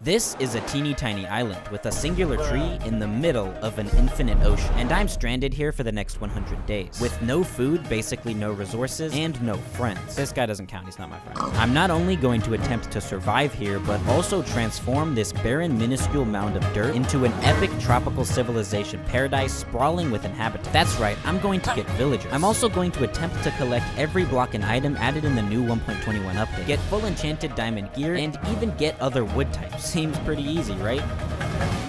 This is a teeny tiny island with a singular tree in the middle of an infinite ocean, and I'm stranded here for the next 100 days, with no food, basically no resources, and no friends. This guy doesn't count, he's not my friend. I'm not only going to attempt to survive here, but also transform this barren, minuscule mound of dirt into an epic tropical civilization paradise sprawling with inhabitants. That's right, I'm going to get villagers. I'm also going to attempt to collect every block and item added in the new 1.21 update, get full enchanted diamond gear, and even get other wood types. Seems pretty easy, right?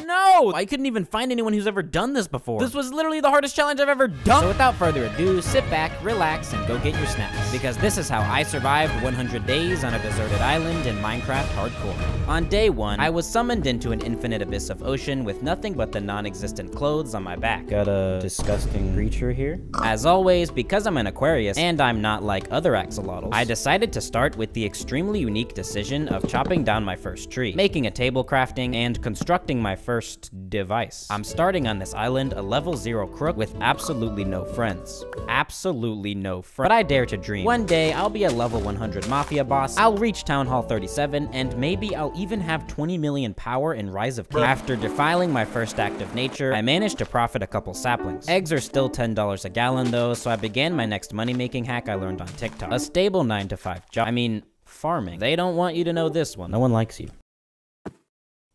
No! I couldn't even find anyone who's ever done this before. This was literally the hardest challenge I've ever done. So without further ado, sit back, relax, and go get your snacks. Because this is how I survived 100 days on a deserted island in Minecraft Hardcore. On day 1, I was summoned into an infinite abyss of ocean with nothing but the non-existent clothes on my back. Got a disgusting creature here. As always, because I'm an Aquarius, and I'm not like other axolotls, I decided to start with the extremely unique decision of chopping down my first tree, making a table crafting, and constructing my first device. I'm starting on this island a level 0 crook with absolutely no friends. Absolutely no friends. But I dare to dream. One day, I'll be a level 100 mafia boss, I'll reach Town Hall 37, and maybe I'll even have 20 million power in Rise of Kings. After defiling my first act of nature, I managed to profit a couple saplings. Eggs are still $10 a gallon though, so I began my next money-making hack I learned on TikTok. A stable 9-to-5 job. I mean, farming. They don't want you to know this one. No one likes you.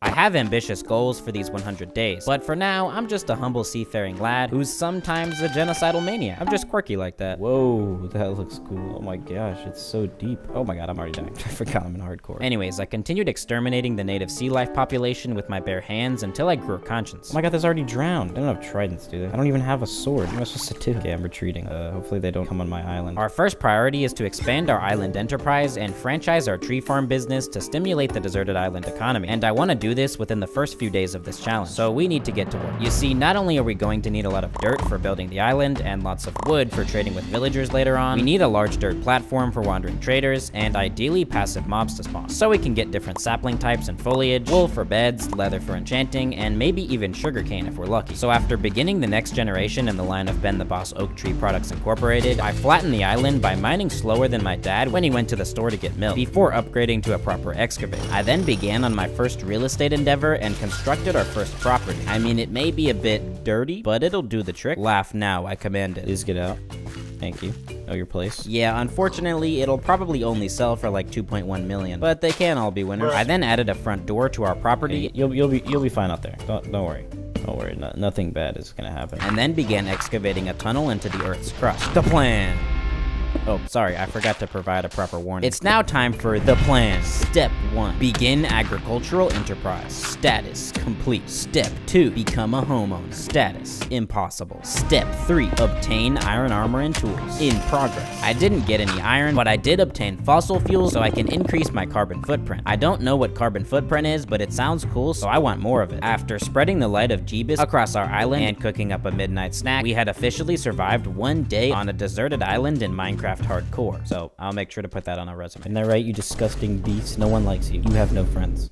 I have ambitious goals for these 100 days, but for now, I'm just a humble seafaring lad who's sometimes a genocidal maniac. I'm just quirky like that. Whoa, that looks cool. Oh my gosh, it's so deep. Oh my god, I'm already dying. I forgot I'm in hardcore. Anyways, I continued exterminating the native sea life population with my bare hands until I grew a conscience. Oh my god, there's already drowned. I don't have tridents, do they? I don't even have a sword. What am I supposed to do? Okay, I'm retreating. Hopefully they don't come on my island. Our first priority is to expand our island enterprise and franchise our tree farm business to stimulate the deserted island economy. And I want to do this within the first few days of this challenge, so we need to get to work. You see, not only are we going to need a lot of dirt for building the island and lots of wood for trading with villagers later on, we need a large dirt platform for wandering traders, and ideally passive mobs to spawn, so we can get different sapling types and foliage, wool for beds, leather for enchanting, and maybe even sugarcane if we're lucky. So after beginning the next generation in the line of Ben the Boss Oak Tree Products Incorporated, I flattened the island by mining slower than my dad when he went to the store to get milk, before upgrading to a proper excavator. I then began on my first real estate endeavor and constructed our first property. I mean, it may be a bit dirty, but it'll do the trick. Laugh now, I command it. Please get out. Thank you. Oh, your place? Yeah, unfortunately, it'll probably only sell for like 2.1 million, but they can all be winners. I then added a front door to our property. You'll be fine out there. Don't worry. Don't worry. Nothing bad is gonna happen. And then began excavating a tunnel into the Earth's crust. The plan. Oh, sorry, I forgot to provide a proper warning. It's now time for the plan. Step 1, begin agricultural enterprise. Status complete. Step 2, become a homeowner. Status impossible. Step 3, obtain iron armor and tools. In progress. I didn't get any iron, but I did obtain fossil fuels so I can increase my carbon footprint. I don't know what carbon footprint is, but it sounds cool, so I want more of it. After spreading the light of Jeebus across our island and cooking up a midnight snack, we had officially survived one day on a deserted island in Minecraft Hardcore, so I'll make sure to put that on our resume. Isn't that right, you disgusting beast? No one likes you. You have no friends.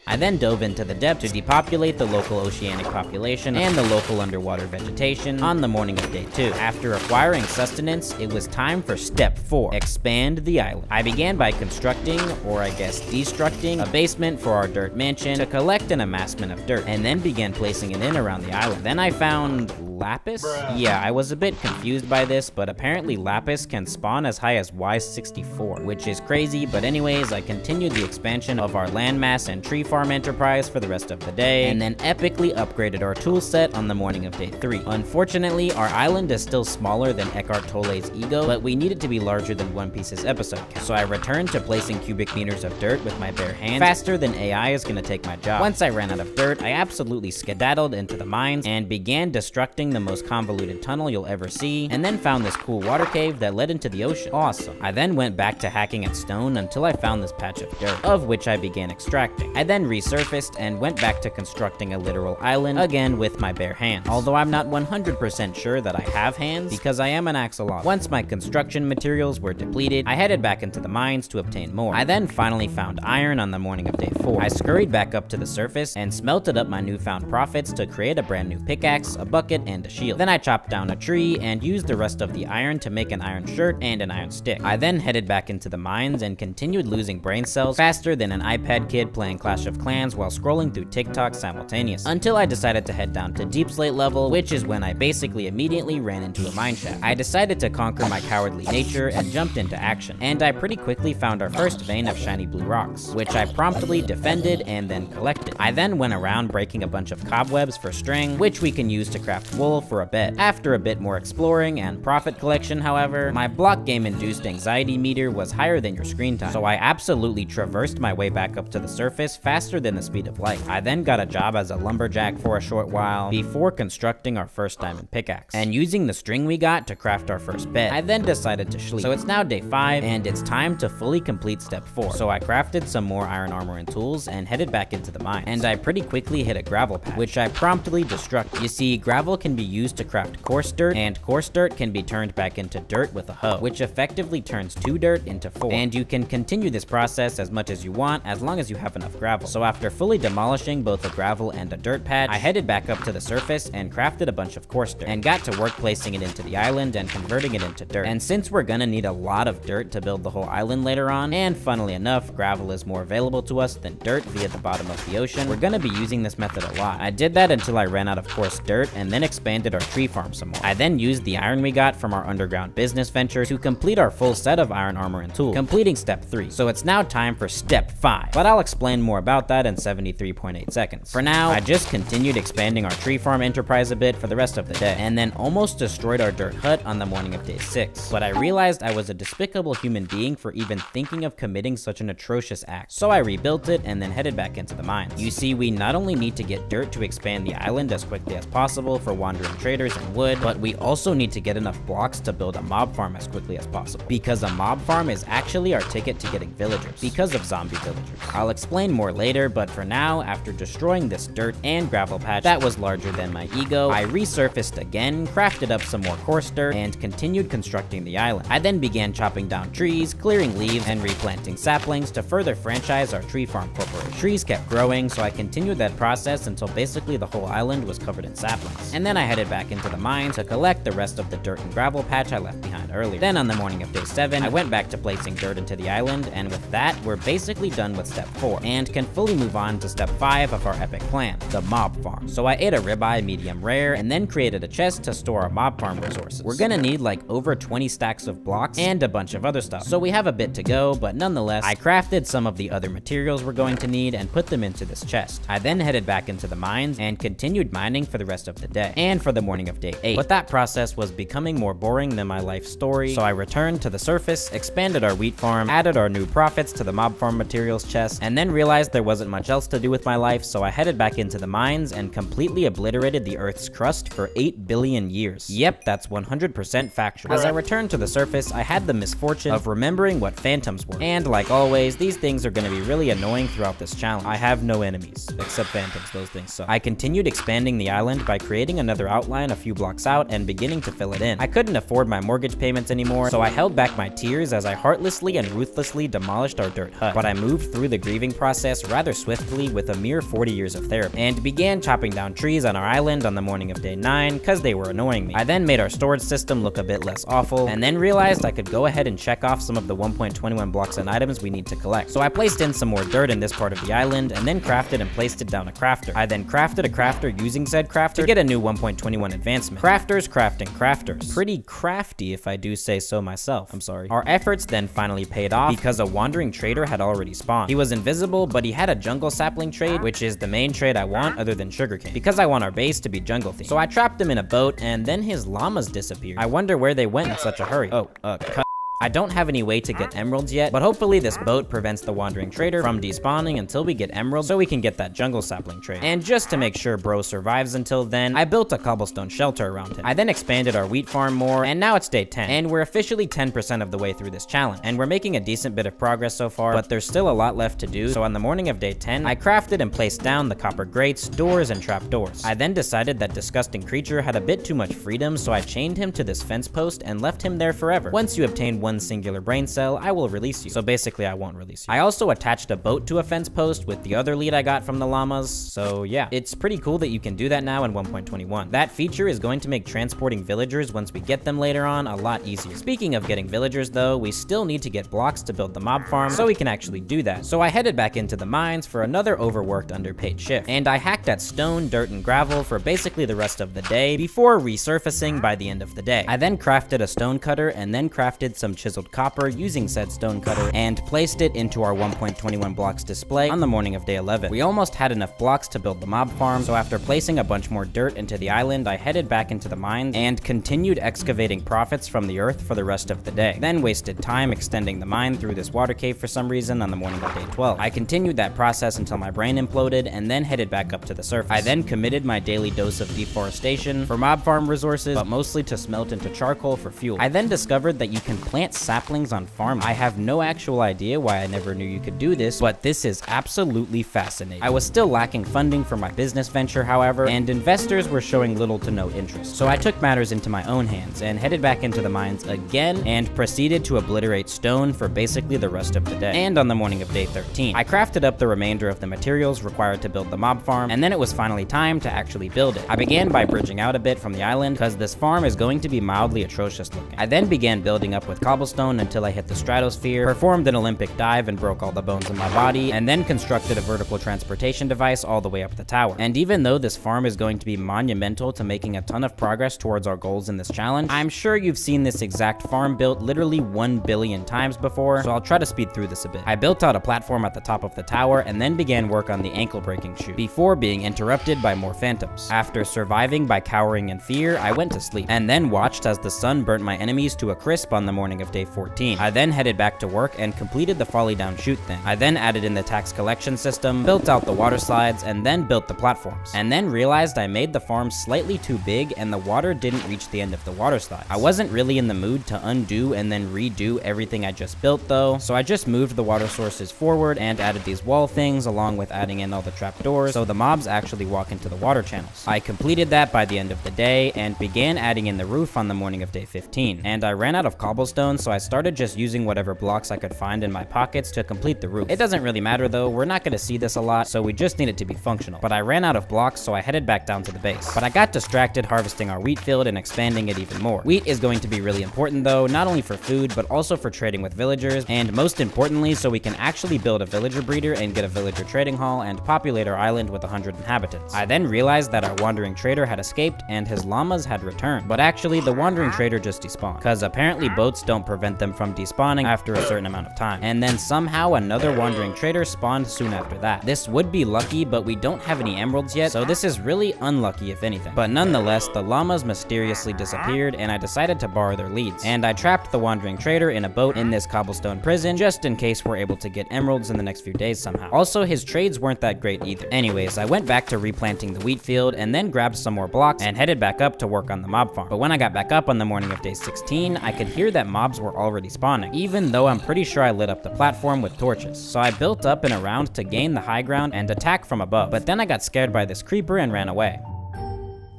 I then dove into the depths to depopulate the local oceanic population and the local underwater vegetation on the morning of day 2. After acquiring sustenance, it was time for step 4, expand the island. I began by constructing, or I guess destructing, a basement for our dirt mansion to collect an amassment of dirt, and then began placing it in around the island. Then I found lapis? Yeah, I was a bit confused by this, but apparently lapis can spawn as high as Y64, which is crazy, but anyways, I continued the expansion of our landmass and tree farm enterprise for the rest of the day, and then epically upgraded our tool set on the morning of day 3. Unfortunately, our island is still smaller than Eckhart Tolle's ego, but we need it to be larger than One Piece's episode count. So I returned to placing cubic meters of dirt with my bare hands, faster than AI is gonna take my job. Once I ran out of dirt, I absolutely skedaddled into the mines and began destructing the most convoluted tunnel you'll ever see, and then found this cool water cave that led into the ocean. Awesome. I then went back to hacking at stone until I found this patch of dirt, of which I began extracting. I then resurfaced and went back to constructing a literal island, again with my bare hands. Although I'm not 100% sure that I have hands, because I am an axolotl. Once my construction materials were depleted, I headed back into the mines to obtain more. I then finally found iron on the morning of day 4. I scurried back up to the surface and smelted up my newfound profits to create a brand new pickaxe, a bucket, and a shield. Then I chopped down a tree and used the rest of the iron to make an iron shirt and an iron stick. I then headed back into the mines and continued losing brain cells faster than an iPad kid playing Clash of Clans while scrolling through TikTok simultaneously, until I decided to head down to Deep Slate level, which is when I basically immediately ran into a mine shaft. I decided to conquer my cowardly nature and jumped into action, and I pretty quickly found our first vein of shiny blue rocks, which I promptly defended and then collected. I then went around breaking a bunch of cobwebs for string, which we can use to craft wool for a bed. After a bit more exploring and profit collection, however, my block game induced anxiety meter was higher than your screen time, so I absolutely traversed my way back up to the surface faster than the speed of light. I then got a job as a lumberjack for a short while before constructing our first diamond pickaxe and using the string we got to craft our first bed. I then decided to sleep. So it's now day 5 and it's time to fully complete step 4. So I crafted some more iron armor and tools and headed back into the mine, and I pretty quickly hit a gravel patch, which I promptly destructed. You see, gravel can be used to craft coarse dirt, and coarse dirt can be turned back into dirt with a hoe, which effectively turns 2 dirt into 4. And you can continue this process as much as you want as long as you have enough gravel. So after fully demolishing both a gravel and a dirt patch, I headed back up to the surface and crafted a bunch of coarse dirt, and got to work placing it into the island and converting it into dirt. And since we're gonna need a lot of dirt to build the whole island later on, and funnily enough, gravel is more available to us than dirt via the bottom of the ocean, we're gonna be using this method a lot. I did that until I ran out of coarse dirt and then expanded our tree farm some more. I then used the iron we got from our underground business venture to complete our full set of iron armor and tools, completing step 3. So it's now time for step 5, but I'll explain more about that in 73.8 seconds. For now, I just continued expanding our tree farm enterprise a bit for the rest of the day, and then almost destroyed our dirt hut on the morning of day 6. But I realized I was a despicable human being for even thinking of committing such an atrocious act. So I rebuilt it and then headed back into the mines. You see, we not only need to get dirt to expand the island as quickly as possible for wandering traders and wood, but we also need to get enough blocks to build a mob farm as quickly as possible, because a mob farm is actually our ticket to getting villagers, because of zombie villagers. I'll explain more later, but for now, after destroying this dirt and gravel patch that was larger than my ego, I resurfaced again, crafted up some more coarse dirt, and continued constructing the island. I then began chopping down trees, clearing leaves, and replanting saplings to further franchise our tree farm corporation. Trees kept growing, so I continued that process until basically the whole island was covered in saplings. And then I headed back into the mine to collect the rest of the dirt and gravel patch I left behind earlier. Then on the morning of day 7, I went back to placing dirt into the island, and with that, we're basically done with step 4, and can fully move on to step 5 of our epic plan, the mob farm. So I ate a ribeye medium rare, and then created a chest to store our mob farm resources. We're gonna need like over 20 stacks of blocks and a bunch of other stuff, so we have a bit to go, but nonetheless, I crafted some of the other materials we're going to need and put them into this chest. I then headed back into the mines and continued mining for the rest of the day, and for the morning of day 8. But that process was becoming more boring than my life story, so I returned to the surface, expanded our wheat farm, added our new profits to the mob farm materials chest, and then realized there wasn't much else to do with my life, so I headed back into the mines and completely obliterated the Earth's crust for 8 billion years. Yep, that's 100% factual. As I returned to the surface, I had the misfortune of remembering what phantoms were, and like always, these things are gonna be really annoying throughout this challenge. I have no enemies, except phantoms, those things suck. I continued expanding the island by creating another outline a few blocks out and beginning to fill it in. I couldn't afford my mortgage payments anymore, so I held back my tears as I heartlessly and ruthlessly demolished our dirt hut. But I moved through the grieving process rather swiftly with a mere 40 years of therapy, and began chopping down trees on our island on the morning of day 9, cause they were annoying me. I then made our storage system look a bit less awful, and then realized I could go ahead and check off some of the 1.21 blocks and items we need to collect. So I placed in some more dirt in this part of the island, and then crafted and placed it down a crafter. I then crafted a crafter using said crafter to get a new 1.21 advancement. Crafters crafting crafters. Pretty crafty if I do say so myself. I'm sorry. Our efforts then finally paid off because a wandering trader had already spawned. He was invisible, but he had a jungle sapling trade, which is the main trade I want other than sugarcane, because I want our base to be jungle themed. So I trapped him in a boat, and then his llamas disappeared. I wonder where they went in such a hurry. Oh, cut. I don't have any way to get emeralds yet, but hopefully this boat prevents the wandering trader from despawning until we get emeralds so we can get that jungle sapling trade. And just to make sure bro survives until then, I built a cobblestone shelter around him. I then expanded our wheat farm more, and now it's day 10, and we're officially 10% of the way through this challenge. And we're making a decent bit of progress so far, but there's still a lot left to do, so on the morning of day 10, I crafted and placed down the copper grates, doors, and trapdoors. I then decided that disgusting creature had a bit too much freedom, so I chained him to this fence post and left him there forever. Once you obtain one one singular brain cell, I will release you. So basically, I won't release you. I also attached a boat to a fence post with the other lead I got from the llamas, so yeah. It's pretty cool that you can do that now in 1.21. That feature is going to make transporting villagers once we get them later on a lot easier. Speaking of getting villagers though, we still need to get blocks to build the mob farm, so we can actually do that. So I headed back into the mines for another overworked underpaid shift, and I hacked at stone, dirt, and gravel for basically the rest of the day before resurfacing by the end of the day. I then crafted a stone cutter and then crafted some chiseled copper using said stone cutter and placed it into our 1.21 blocks display on the morning of day 11. We almost had enough blocks to build the mob farm, so after placing a bunch more dirt into the island, I headed back into the mines and continued excavating profits from the earth for the rest of the day. Then wasted time extending the mine through this water cave for some reason on the morning of day 12. I continued that process until my brain imploded and then headed back up to the surface. I then committed my daily dose of deforestation for mob farm resources, but mostly to smelt into charcoal for fuel. I then discovered that you can plant saplings on farms. I have no actual idea why I never knew you could do this, but this is absolutely fascinating. I was still lacking funding for my business venture, however, and investors were showing little to no interest. So I took matters into my own hands and headed back into the mines again and proceeded to obliterate stone for basically the rest of the day. And on the morning of day 13, I crafted up the remainder of the materials required to build the mob farm, and then it was finally time to actually build it. I began by bridging out a bit from the island because this farm is going to be mildly atrocious looking. I then began building up with cobblestone until I hit the stratosphere, performed an Olympic dive and broke all the bones in my body, and then constructed a vertical transportation device all the way up the tower. And even though this farm is going to be monumental to making a ton of progress towards our goals in this challenge, I'm sure you've seen this exact farm built literally 1 billion times before, so I'll try to speed through this a bit. I built out a platform at the top of the tower and then began work on the ankle breaking chute before being interrupted by more phantoms. After surviving by cowering in fear, I went to sleep and then watched as the sun burnt my enemies to a crisp on the morning of day 14. I then headed back to work and completed the folly down chute thing. I then added in the tax collection system, built out the water slides, and then built the platforms. And then realized I made the farm slightly too big and the water didn't reach the end of the water slides. I wasn't really in the mood to undo and then redo everything I just built though, so I just moved the water sources forward and added these wall things along with adding in all the trapdoors so the mobs actually walk into the water channels. I completed that by the end of the day and began adding in the roof on the morning of day 15. And I ran out of cobblestone, so I started just using whatever blocks I could find in my pockets to complete the roof. It doesn't really matter though, we're not gonna see this a lot, so we just need it to be functional. But I ran out of blocks, so I headed back down to the base. But I got distracted harvesting our wheat field and expanding it even more. Wheat is going to be really important though, not only for food, but also for trading with villagers, and most importantly, so we can actually build a villager breeder and get a villager trading hall and populate our island with 100 inhabitants. I then realized that our wandering trader had escaped and his llamas had returned. But actually, the wandering trader just despawned, because apparently boats don't prevent them from despawning after a certain amount of time. And then somehow another wandering trader spawned soon after that. This would be lucky, but we don't have any emeralds yet, so this is really unlucky if anything. But nonetheless, the llamas mysteriously disappeared and I decided to borrow their leads. And I trapped the wandering trader in a boat in this cobblestone prison just in case we're able to get emeralds in the next few days somehow. Also, his trades weren't that great either. Anyways, I went back to replanting the wheat field and then grabbed some more blocks and headed back up to work on the mob farm. But when I got back up on the morning of day 16, I could hear that mobs were already spawning, even though I'm pretty sure I lit up the platform with torches. So I built up and around to gain the high ground and attack from above. But then I got scared by this creeper and ran away.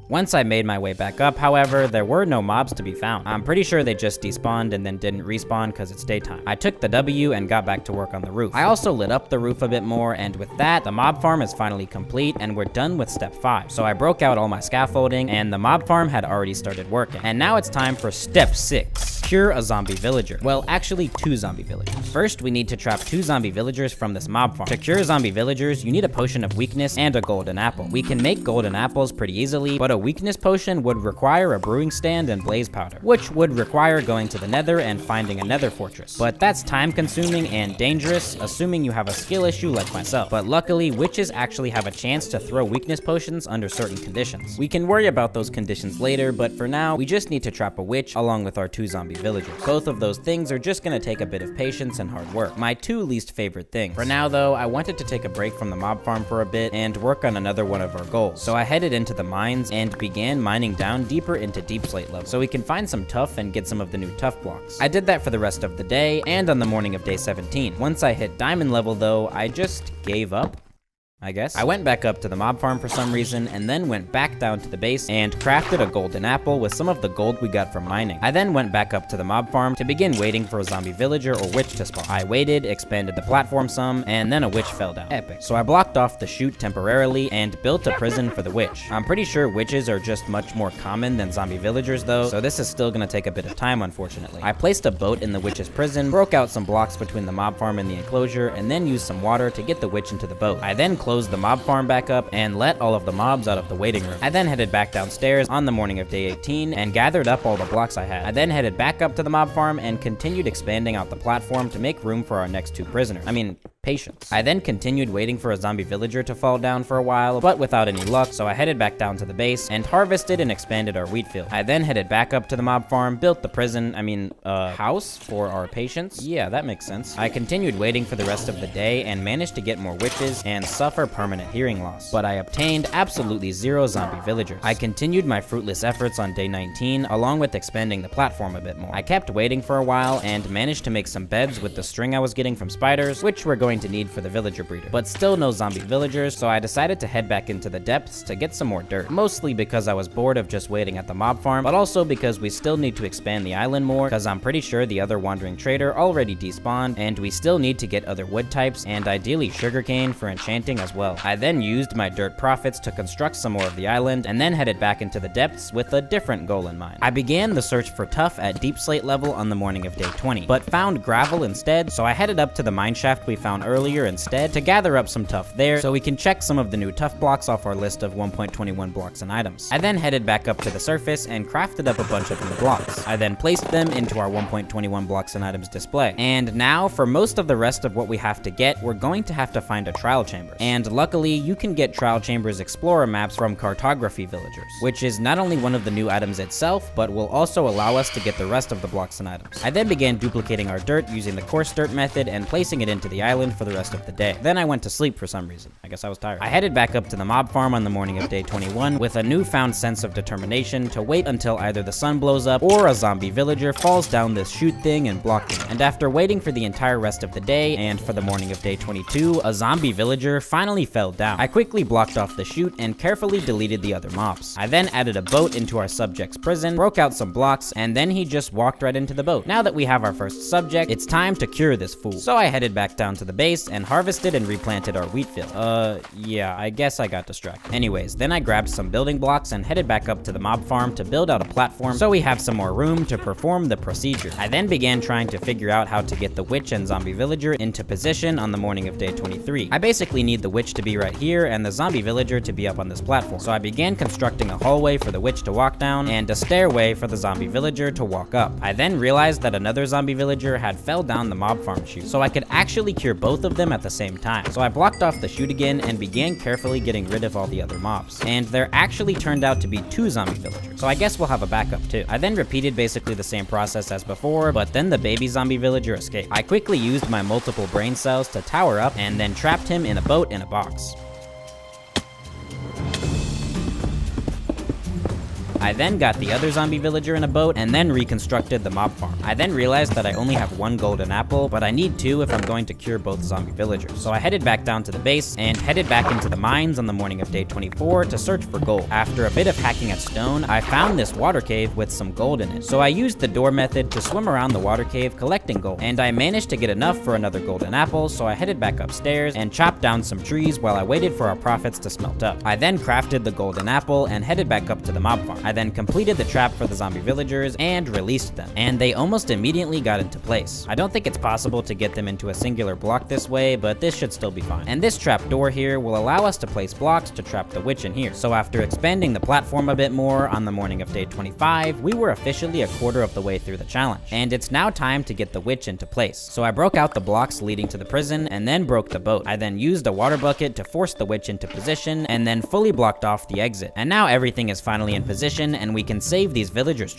Once I made my way back up, however, there were no mobs to be found. I'm pretty sure they just despawned and then didn't respawn because it's daytime. I took the W and got back to work on the roof. I also lit up the roof a bit more, and with that, the mob farm is finally complete and we're done with step 5. So I broke out all my scaffolding and the mob farm had already started working. And now it's time for step 6. Cure a zombie villager. Well, actually 2 zombie villagers. First, we need to trap 2 zombie villagers from this mob farm. To cure zombie villagers, you need a potion of weakness and a golden apple. We can make golden apples pretty easily, but a weakness potion would require a brewing stand and blaze powder, which would require going to the nether and finding a nether fortress. But that's time consuming and dangerous, assuming you have a skill issue like myself. But luckily, witches actually have a chance to throw weakness potions under certain conditions. We can worry about those conditions later, but for now, we just need to trap a witch along with our 2 zombie villagers. Both of those things are just gonna take a bit of patience and hard work. My 2 least favorite things. For now though, I wanted to take a break from the mob farm for a bit and work on another one of our goals. So I headed into the mines and began mining down deeper into deep slate level so we can find some tuff and get some of the new tuff blocks. I did that for the rest of the day and on the morning of day 17. Once I hit diamond level though, I just gave up. I guess. I went back up to the mob farm for some reason, and then went back down to the base and crafted a golden apple with some of the gold we got from mining. I then went back up to the mob farm to begin waiting for a zombie villager or witch to spawn. I waited, expanded the platform some, and then a witch fell down. Epic. So I blocked off the chute temporarily and built a prison for the witch. I'm pretty sure witches are just much more common than zombie villagers though, so this is still gonna take a bit of time unfortunately. I placed a boat in the witch's prison, broke out some blocks between the mob farm and the enclosure, and then used some water to get the witch into the boat. I then closed the mob farm back up and let all of the mobs out of the waiting room. I then headed back downstairs on the morning of day 18 and gathered up all the blocks I had. I then headed back up to the mob farm and continued expanding out the platform to make room for our next 2 prisoners. Patience. I then continued waiting for a zombie villager to fall down for a while, but without any luck, so I headed back down to the base and harvested and expanded our wheat field. I then headed back up to the mob farm, built the house for our patients. Yeah, that makes sense. I continued waiting for the rest of the day and managed to get more witches and suffer permanent hearing loss, but I obtained absolutely 0 zombie villagers. I continued my fruitless efforts on day 19, along with expanding the platform a bit more. I kept waiting for a while and managed to make some beds with the string I was getting from spiders, which were going to need for the villager breeder, but still no zombie villagers, so I decided to head back into the depths to get some more dirt, mostly because I was bored of just waiting at the mob farm, but also because we still need to expand the island more, because I'm pretty sure the other wandering trader already despawned, and we still need to get other wood types, and ideally sugarcane for enchanting as well. I then used my dirt profits to construct some more of the island, and then headed back into the depths with a different goal in mind. I began the search for tuff at deep slate level on the morning of day 20, but found gravel instead, so I headed up to the mine shaft we found earlier instead to gather up some tuff there so we can check some of the new tuff blocks off our list of 1.21 blocks and items. I then headed back up to the surface and crafted up a bunch of new blocks. I then placed them into our 1.21 blocks and items display. And now for most of the rest of what we have to get, we're going to have to find a trial chamber. And luckily, you can get trial chambers explorer maps from cartography villagers, which is not only one of the new items itself, but will also allow us to get the rest of the blocks and items. I then began duplicating our dirt using the coarse dirt method and placing it into the island for the rest of the day. Then I went to sleep for some reason. I guess I was tired. I headed back up to the mob farm on the morning of day 21 with a newfound sense of determination to wait until either the sun blows up or a zombie villager falls down this chute thing and blocks me. And after waiting for the entire rest of the day and for the morning of day 22, a zombie villager finally fell down. I quickly blocked off the chute and carefully deleted the other mobs. I then added a boat into our subject's prison, broke out some blocks, and then he just walked right into the boat. Now that we have our first subject, it's time to cure this fool. So I headed back down to the base and harvested and replanted our wheat field. Yeah, I guess I got distracted. Anyways, then I grabbed some building blocks and headed back up to the mob farm to build out a platform so we have some more room to perform the procedure. I then began trying to figure out how to get the witch and zombie villager into position on the morning of day 23. I basically need the witch to be right here and the zombie villager to be up on this platform. So I began constructing a hallway for the witch to walk down and a stairway for the zombie villager to walk up. I then realized that another zombie villager had fell down the mob farm chute, so I could actually cure both of them at the same time. So I blocked off the chute again and began carefully getting rid of all the other mobs. And there actually turned out to be 2 zombie villagers, so I guess we'll have a backup too. I then repeated basically the same process as before, but then the baby zombie villager escaped. I quickly used my multiple brain cells to tower up and then trapped him in a boat in a box. I then got the other zombie villager in a boat and then reconstructed the mob farm. I then realized that I only have 1 golden apple, but I need 2 if I'm going to cure both zombie villagers. So I headed back down to the base and headed back into the mines on the morning of day 24 to search for gold. After a bit of hacking at stone, I found this water cave with some gold in it. So I used the door method to swim around the water cave collecting gold, and I managed to get enough for another golden apple, so I headed back upstairs and chopped down some trees while I waited for our profits to smelt up. I then crafted the golden apple and headed back up to the mob farm. I then completed the trap for the zombie villagers and released them, and they almost immediately got into place. I don't think it's possible to get them into a singular block this way, but this should still be fine. And this trap door here will allow us to place blocks to trap the witch in here. So after expanding the platform a bit more on the morning of day 25, we were officially a quarter of the way through the challenge, and it's now time to get the witch into place. So I broke out the blocks leading to the prison and then broke the boat. I then used a water bucket to force the witch into position and then fully blocked off the exit. And now everything is finally in position and we can save these villagers'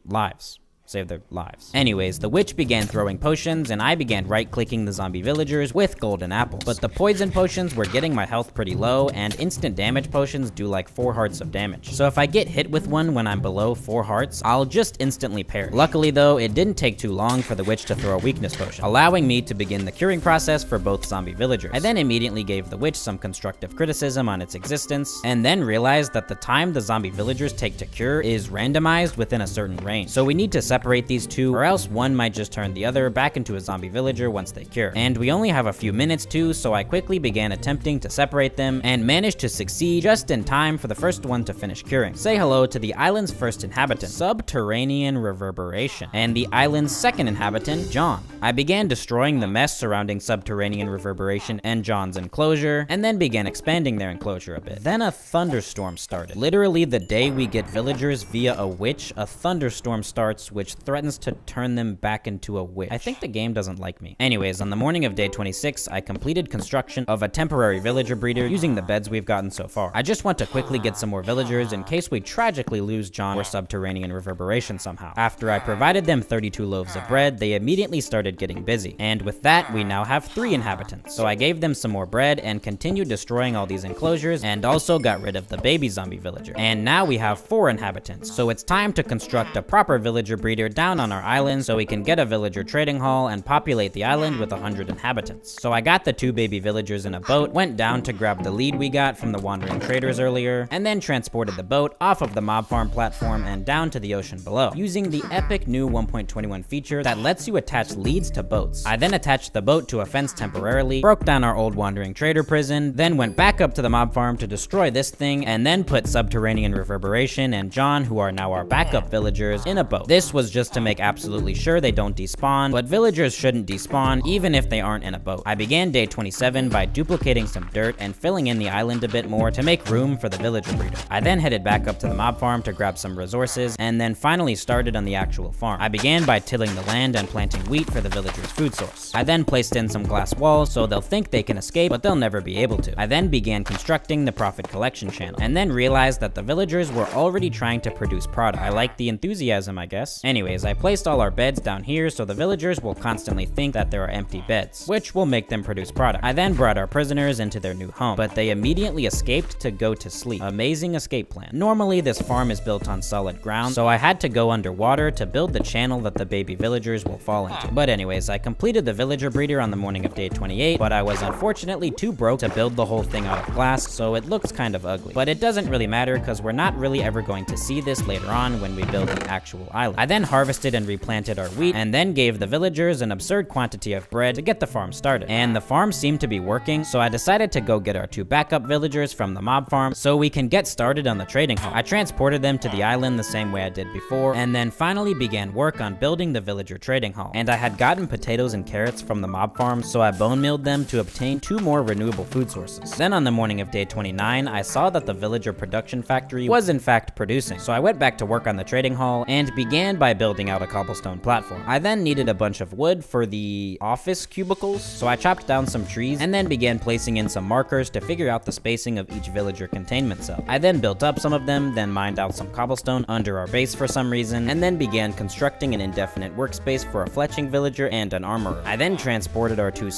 lives. save their lives. Anyways, the witch began throwing potions, and I began right-clicking the zombie villagers with golden apples. But the poison potions were getting my health pretty low, and instant damage potions do like 4 hearts of damage. So if I get hit with one when I'm below 4 hearts, I'll just instantly perish. Luckily though, it didn't take too long for the witch to throw a weakness potion, allowing me to begin the curing process for both zombie villagers. I then immediately gave the witch some constructive criticism on its existence, and then realized that the time the zombie villagers take to cure is randomized within a certain range. So we need to separate these two, or else one might just turn the other back into a zombie villager once they cure. And we only have a few minutes too, so I quickly began attempting to separate them, and managed to succeed just in time for the first one to finish curing. Say hello to the island's first inhabitant, Subterranean Reverberation, and the island's second inhabitant, John. I began destroying the mess surrounding Subterranean Reverberation and John's enclosure, and then began expanding their enclosure a bit. Then a thunderstorm started. Literally the day we get villagers via a witch, a thunderstorm starts which threatens to turn them back into a witch. I think the game doesn't like me. Anyways, on the morning of day 26, I completed construction of a temporary villager breeder using the beds we've gotten so far. I just want to quickly get some more villagers in case we tragically lose John or Subterranean Reverberation somehow. After I provided them 32 loaves of bread, they immediately started getting busy. And with that, we now have 3 inhabitants. So I gave them some more bread and continued destroying all these enclosures, and also got rid of the baby zombie villager. And now we have 4 inhabitants. So it's time to construct a proper villager breeder down on our island so we can get a villager trading hall and populate the island with 100 inhabitants. So I got the 2 baby villagers in a boat, went down to grab the lead we got from the wandering traders earlier, and then transported the boat off of the mob farm platform and down to the ocean below, using the epic new 1.21 feature that lets you attach leads to boats. I then attached the boat to a fence temporarily, broke down our old wandering trader prison, then went back up to the mob farm to destroy this thing, and then put Subterranean Reverberation and John, who are now our backup villagers, in a boat. This was just to make absolutely sure they don't despawn, but villagers shouldn't despawn even if they aren't in a boat. I began day 27 by duplicating some dirt and filling in the island a bit more to make room for the villager breeder. I then headed back up to the mob farm to grab some resources, and then finally started on the actual farm. I began by tilling the land and planting wheat for the villagers' food source. I then placed in some glass walls so they'll think they can escape, but they'll never be able to. I then began constructing the profit collection channel, and then realized that the villagers were already trying to produce product. I like the enthusiasm, I guess. Anyways, I placed all our beds down here so the villagers will constantly think that there are empty beds, which will make them produce product. I then brought our prisoners into their new home, but they immediately escaped to go to sleep. Amazing escape plan. Normally, this farm is built on solid ground, so I had to go underwater to build the channel that the baby villagers will fall into. But anyways, I completed the villager breeder on the morning of day 28, but I was unfortunately too broke to build the whole thing out of glass, so it looks kind of ugly. But it doesn't really matter because we're not really ever going to see this later on when we build the actual island. I then harvested and replanted our wheat, and then gave the villagers an absurd quantity of bread to get the farm started. And the farm seemed to be working, so I decided to go get our 2 backup villagers from the mob farm so we can get started on the trading hall. I transported them to the island the same way I did before, and then finally began work on building the villager trading hall. And I had gotten potatoes and carrots from the mob farm, so I bone milled them to obtain 2 more renewable food sources. Then on the morning of day 29, I saw that the villager production factory was in fact producing, so I went back to work on the trading hall and began by building out a cobblestone platform. I then needed a bunch of wood for the office cubicles, so I chopped down some trees and then began placing in some markers to figure out the spacing of each villager containment cell. I then built up some of them, then mined out some cobblestone under our base for some reason, and then began constructing an indefinite workspace for a fletching villager and an armorer. I then transported our 2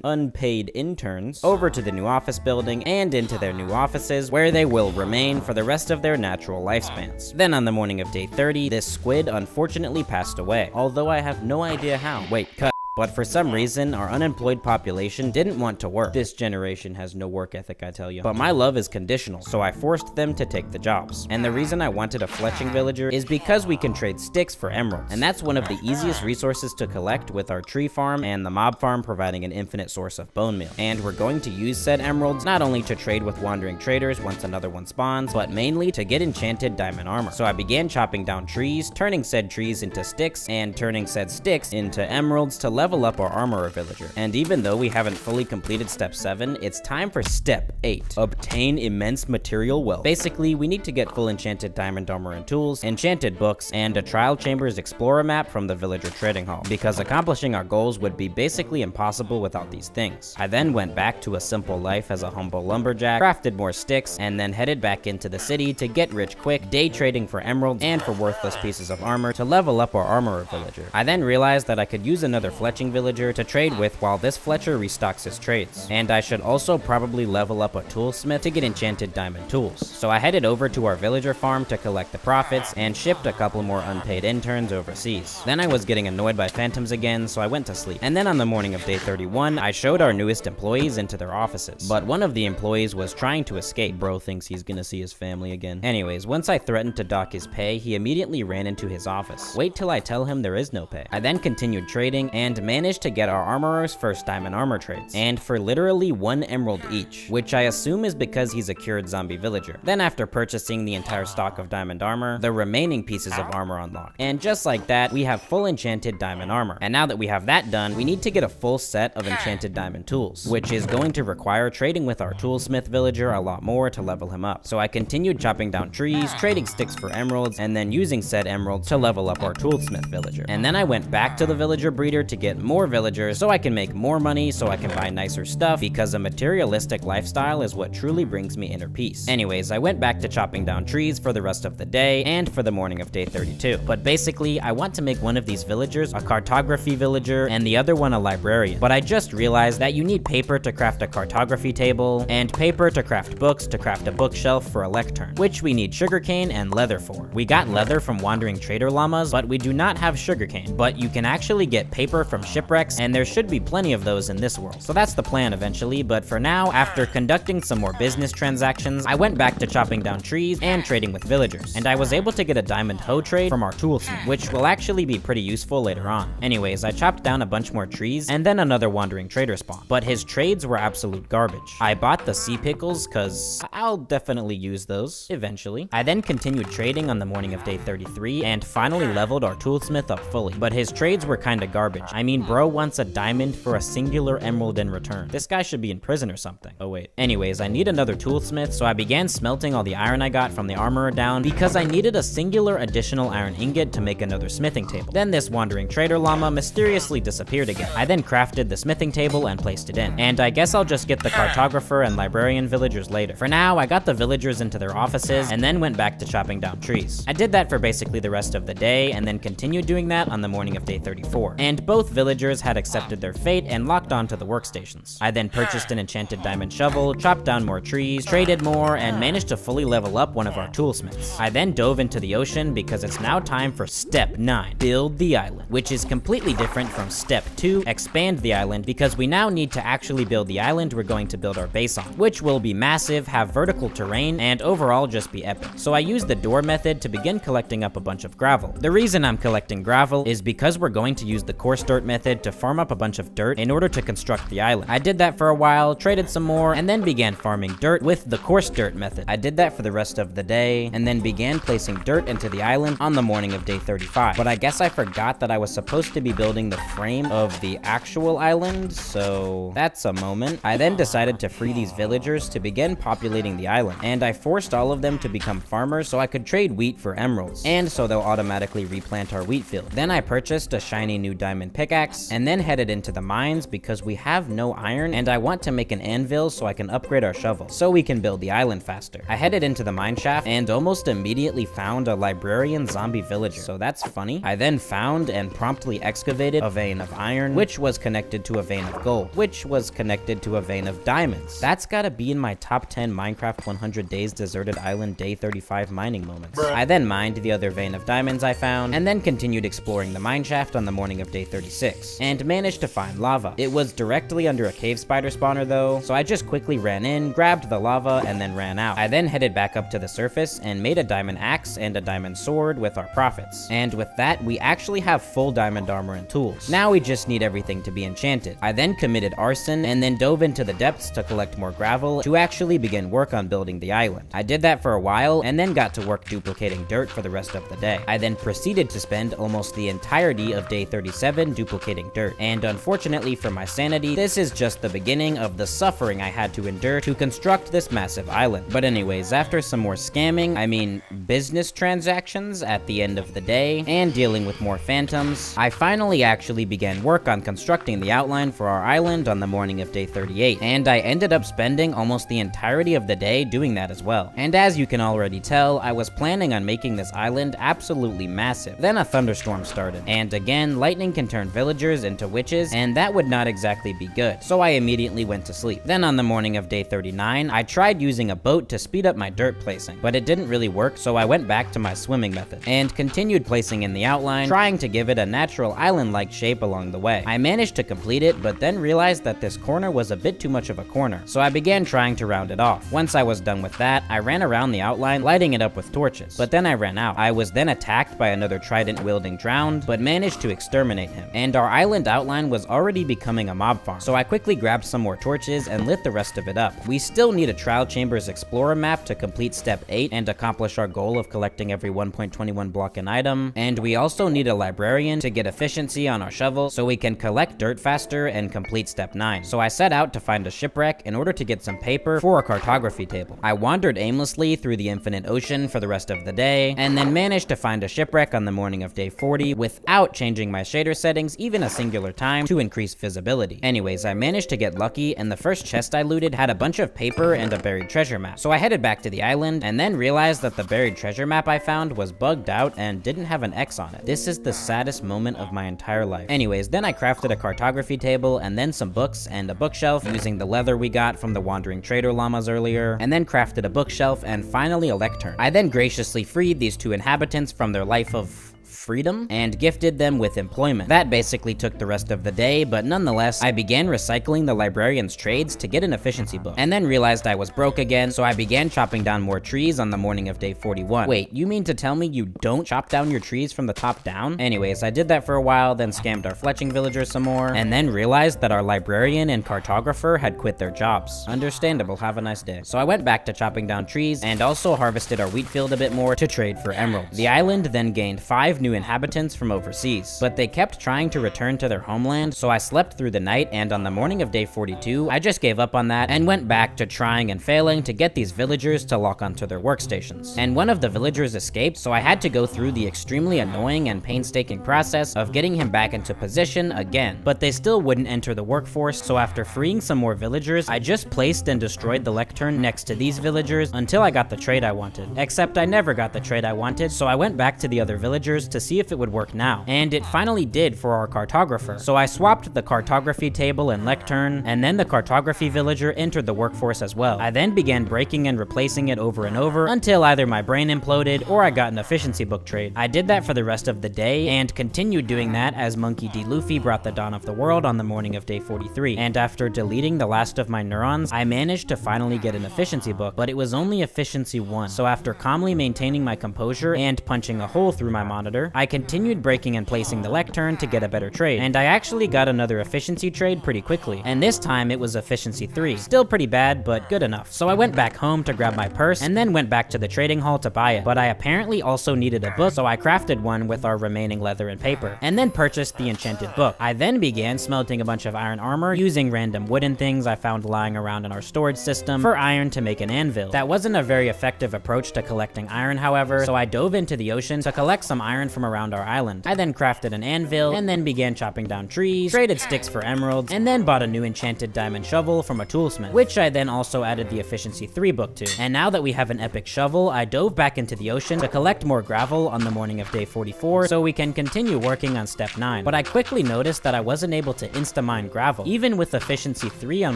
unpaid interns, over to the new office building and into their new offices, where they will remain for the rest of their natural lifespans. Then on the morning of day 30, this squid unfortunately passed away, although I have no idea how. Wait, cut. But for some reason, our unemployed population didn't want to work. This generation has no work ethic, I tell you. But my love is conditional, so I forced them to take the jobs. And the reason I wanted a fletching villager is because we can trade sticks for emeralds. And that's one of the easiest resources to collect with our tree farm and the mob farm providing an infinite source of bone meal. And we're going to use said emeralds not only to trade with wandering traders once another one spawns, but mainly to get enchanted diamond armor. So I began chopping down trees, turning said trees into sticks, and turning said sticks into emeralds to level level up our armorer villager. And even though we haven't fully completed step 7, it's time for step 8, obtain immense material wealth. Basically, we need to get full enchanted diamond armor and tools, enchanted books, and a Trial Chambers Explorer map from the villager trading hall, because accomplishing our goals would be basically impossible without these things. I then went back to a simple life as a humble lumberjack, crafted more sticks, and then headed back into the city to get rich quick, day trading for emeralds and for worthless pieces of armor to level up our armorer villager. I then realized that I could use another fletching villager to trade with while this fletcher restocks his trades, and I should also probably level up a toolsmith to get enchanted diamond tools. So I headed over to our villager farm to collect the profits and shipped a couple more unpaid interns overseas. Then I was getting annoyed by phantoms again, so I went to sleep. And then on the morning of day 31, I showed our newest employees into their offices, but one of the employees was trying to escape. Bro thinks he's gonna see his family again. Anyways, once I threatened to dock his pay, he immediately ran into his office. Wait till I tell him there is no pay. I then continued trading and managed to get our armorer's first diamond armor trades, and for literally 1 emerald each, which I assume is because he's a cured zombie villager. Then after purchasing the entire stock of diamond armor, the remaining pieces of armor unlocked. And just like that, we have full enchanted diamond armor. And now that we have that done, we need to get a full set of enchanted diamond tools, which is going to require trading with our toolsmith villager a lot more to level him up. So I continued chopping down trees, trading sticks for emeralds, and then using said emeralds to level up our toolsmith villager. And then I went back to the villager breeder to get more villagers so I can make more money so I can buy nicer stuff, because a materialistic lifestyle is what truly brings me inner peace. Anyways, I went back to chopping down trees for the rest of the day and for the morning of day 32. But basically, I want to make one of these villagers a cartography villager and the other one a librarian. But I just realized that you need paper to craft a cartography table and paper to craft books to craft a bookshelf for a lectern, which we need sugarcane and leather for. We got leather from wandering trader llamas, but we do not have sugarcane. But you can actually get paper from shipwrecks, and there should be plenty of those in this world. So that's the plan eventually, but for now, after conducting some more business transactions, I went back to chopping down trees and trading with villagers, and I was able to get a diamond hoe trade from our toolsmith, which will actually be pretty useful later on. Anyways, I chopped down a bunch more trees and then another wandering trader spawned, but his trades were absolute garbage. I bought the sea pickles cause I'll definitely use those eventually. I then continued trading on the morning of day 33 and finally leveled our toolsmith up fully, but his trades were kinda garbage. I mean, bro wants a diamond for a singular emerald in return. This guy should be in prison or something. Oh wait. Anyways, I need another toolsmith, so I began smelting all the iron I got from the armorer down because I needed a singular additional iron ingot to make another smithing table. Then this wandering trader llama mysteriously disappeared again. I then crafted the smithing table and placed it in. And I guess I'll just get the cartographer and librarian villagers later. For now, I got the villagers into their offices and then went back to chopping down trees. I did that for basically the rest of the day and then continued doing that on the morning of day 34. And both villagers had accepted their fate and locked onto the workstations. I then purchased an enchanted diamond shovel, chopped down more trees, traded more, and managed to fully level up one of our toolsmiths. I then dove into the ocean because it's now time for step 9, build the island, which is completely different from step 2, expand the island, because we now need to actually build the island we're going to build our base on, which will be massive, have vertical terrain, and overall just be epic. So I used the door method to begin collecting up a bunch of gravel. The reason I'm collecting gravel is because we're going to use the coarse dirt method to farm up a bunch of dirt in order to construct the island. I did that for a while, traded some more, and then began farming dirt with the coarse dirt method. I did that for the rest of the day, and then began placing dirt into the island on the morning of day 35. But I guess I forgot that I was supposed to be building the frame of the actual island, so that's a moment. I then decided to free these villagers to begin populating the island, and I forced all of them to become farmers so I could trade wheat for emeralds, and so they'll automatically replant our wheat field. Then I purchased a shiny new diamond pickaxe, and then headed into the mines because we have no iron, and I want to make an anvil so I can upgrade our shovel, so we can build the island faster. I headed into the mine shaft, and almost immediately found a librarian zombie villager, so that's funny. I then found and promptly excavated a vein of iron, which was connected to a vein of gold, which was connected to a vein of diamonds. That's gotta be in my top 10 Minecraft 100 Days Deserted Island Day 35 mining moments. I then mined the other vein of diamonds I found, and then continued exploring the mine shaft on the morning of day 36, and managed to find lava. It was directly under a cave spider spawner though, so I just quickly ran in, grabbed the lava, and then ran out. I then headed back up to the surface and made a diamond axe and a diamond sword with our profits. And with that, we actually have full diamond armor and tools. Now we just need everything to be enchanted. I then committed arson and then dove into the depths to collect more gravel to actually begin work on building the island. I did that for a while and then got to work duplicating dirt for the rest of the day. I then proceeded to spend almost the entirety of day 37 duplicating duplicating dirt. And unfortunately for my sanity, this is just the beginning of the suffering I had to endure to construct this massive island. But anyways, after some more scamming, I mean business transactions at the end of the day, and dealing with more phantoms, I finally actually began work on constructing the outline for our island on the morning of day 38, and I ended up spending almost the entirety of the day doing that as well. And as you can already tell, I was planning on making this island absolutely massive. Then a thunderstorm started, and again, lightning can turn villagers into witches, and that would not exactly be good, so I immediately went to sleep. Then on the morning of day 39, I tried using a boat to speed up my dirt placing, but it didn't really work, so I went back to my swimming method, and continued placing in the outline, trying to give it a natural island-like shape along the way. I managed to complete it, but then realized that this corner was a bit too much of a corner, so I began trying to round it off. Once I was done with that, I ran around the outline, lighting it up with torches, but then I ran out. I was then attacked by another trident-wielding drowned, but managed to exterminate him, and our island outline was already becoming a mob farm, so I quickly grabbed some more torches and lit the rest of it up. We still need a Trial Chambers Explorer map to complete step 8 and accomplish our goal of collecting every 1.21 block an item, and we also need a librarian to get efficiency on our shovel so we can collect dirt faster and complete step 9. So I set out to find a shipwreck in order to get some paper for a cartography table. I wandered aimlessly through the infinite ocean for the rest of the day, and then managed to find a shipwreck on the morning of day 40 without changing my shader settings even a singular time to increase visibility. Anyways, I managed to get lucky, and the first chest I looted had a bunch of paper and a buried treasure map. So I headed back to the island, and then realized that the buried treasure map I found was bugged out and didn't have an X on it. This is the saddest moment of my entire life. Anyways, then I crafted a cartography table, and then some books and a bookshelf using the leather we got from the wandering trader llamas earlier, and then crafted a bookshelf, and finally a lectern. I then graciously freed these two inhabitants from their life of freedom and gifted them with employment. That basically took the rest of the day, but nonetheless, I began recycling the librarian's trades to get an efficiency book, and then realized I was broke again, so I began chopping down more trees on the morning of day 41. Wait, you mean to tell me you don't chop down your trees from the top down? Anyways, I did that for a while, then scammed our fletching villagers some more, and then realized that our librarian and cartographer had quit their jobs. Understandable, have a nice day. So I went back to chopping down trees, and also harvested our wheat field a bit more to trade for emeralds. The island then gained 5 new inhabitants from overseas, but they kept trying to return to their homeland, so I slept through the night, and on the morning of day 42, I just gave up on that and went back to trying and failing to get these villagers to lock onto their workstations. And one of the villagers escaped, so I had to go through the extremely annoying and painstaking process of getting him back into position again, but they still wouldn't enter the workforce, so after freeing some more villagers, I just placed and destroyed the lectern next to these villagers until I got the trade I wanted. Except I never got the trade I wanted, so I went back to the other villagers to see if it would work now, and it finally did for our cartographer. So I swapped the cartography table and lectern, and then the cartography villager entered the workforce as well. I then began breaking and replacing it over and over until either my brain imploded or I got an efficiency book trade. I did that for the rest of the day and continued doing that as Monkey D. Luffy brought the dawn of the world on the morning of day 43, and after deleting the last of my neurons, I managed to finally get an efficiency book, but it was only efficiency 1. So after calmly maintaining my composure and punching a hole through my monitor, I continued breaking and placing the lectern to get a better trade, and I actually got another efficiency trade pretty quickly, and this time it was efficiency 3. Still pretty bad, but good enough. So I went back home to grab my purse, and then went back to the trading hall to buy it, but I apparently also needed a book, so I crafted one with our remaining leather and paper, and then purchased the enchanted book. I then began smelting a bunch of iron armor using random wooden things I found lying around in our storage system for iron to make an anvil. That wasn't a very effective approach to collecting iron, however, so I dove into the ocean to collect some iron from around our island. I then crafted an anvil, and then began chopping down trees, traded sticks for emeralds, and then bought a new enchanted diamond shovel from a toolsmith, which I then also added the efficiency 3 book to. And now that we have an epic shovel, I dove back into the ocean to collect more gravel on the morning of day 44 so we can continue working on step 9. But I quickly noticed that I wasn't able to insta-mine gravel, even with efficiency 3 on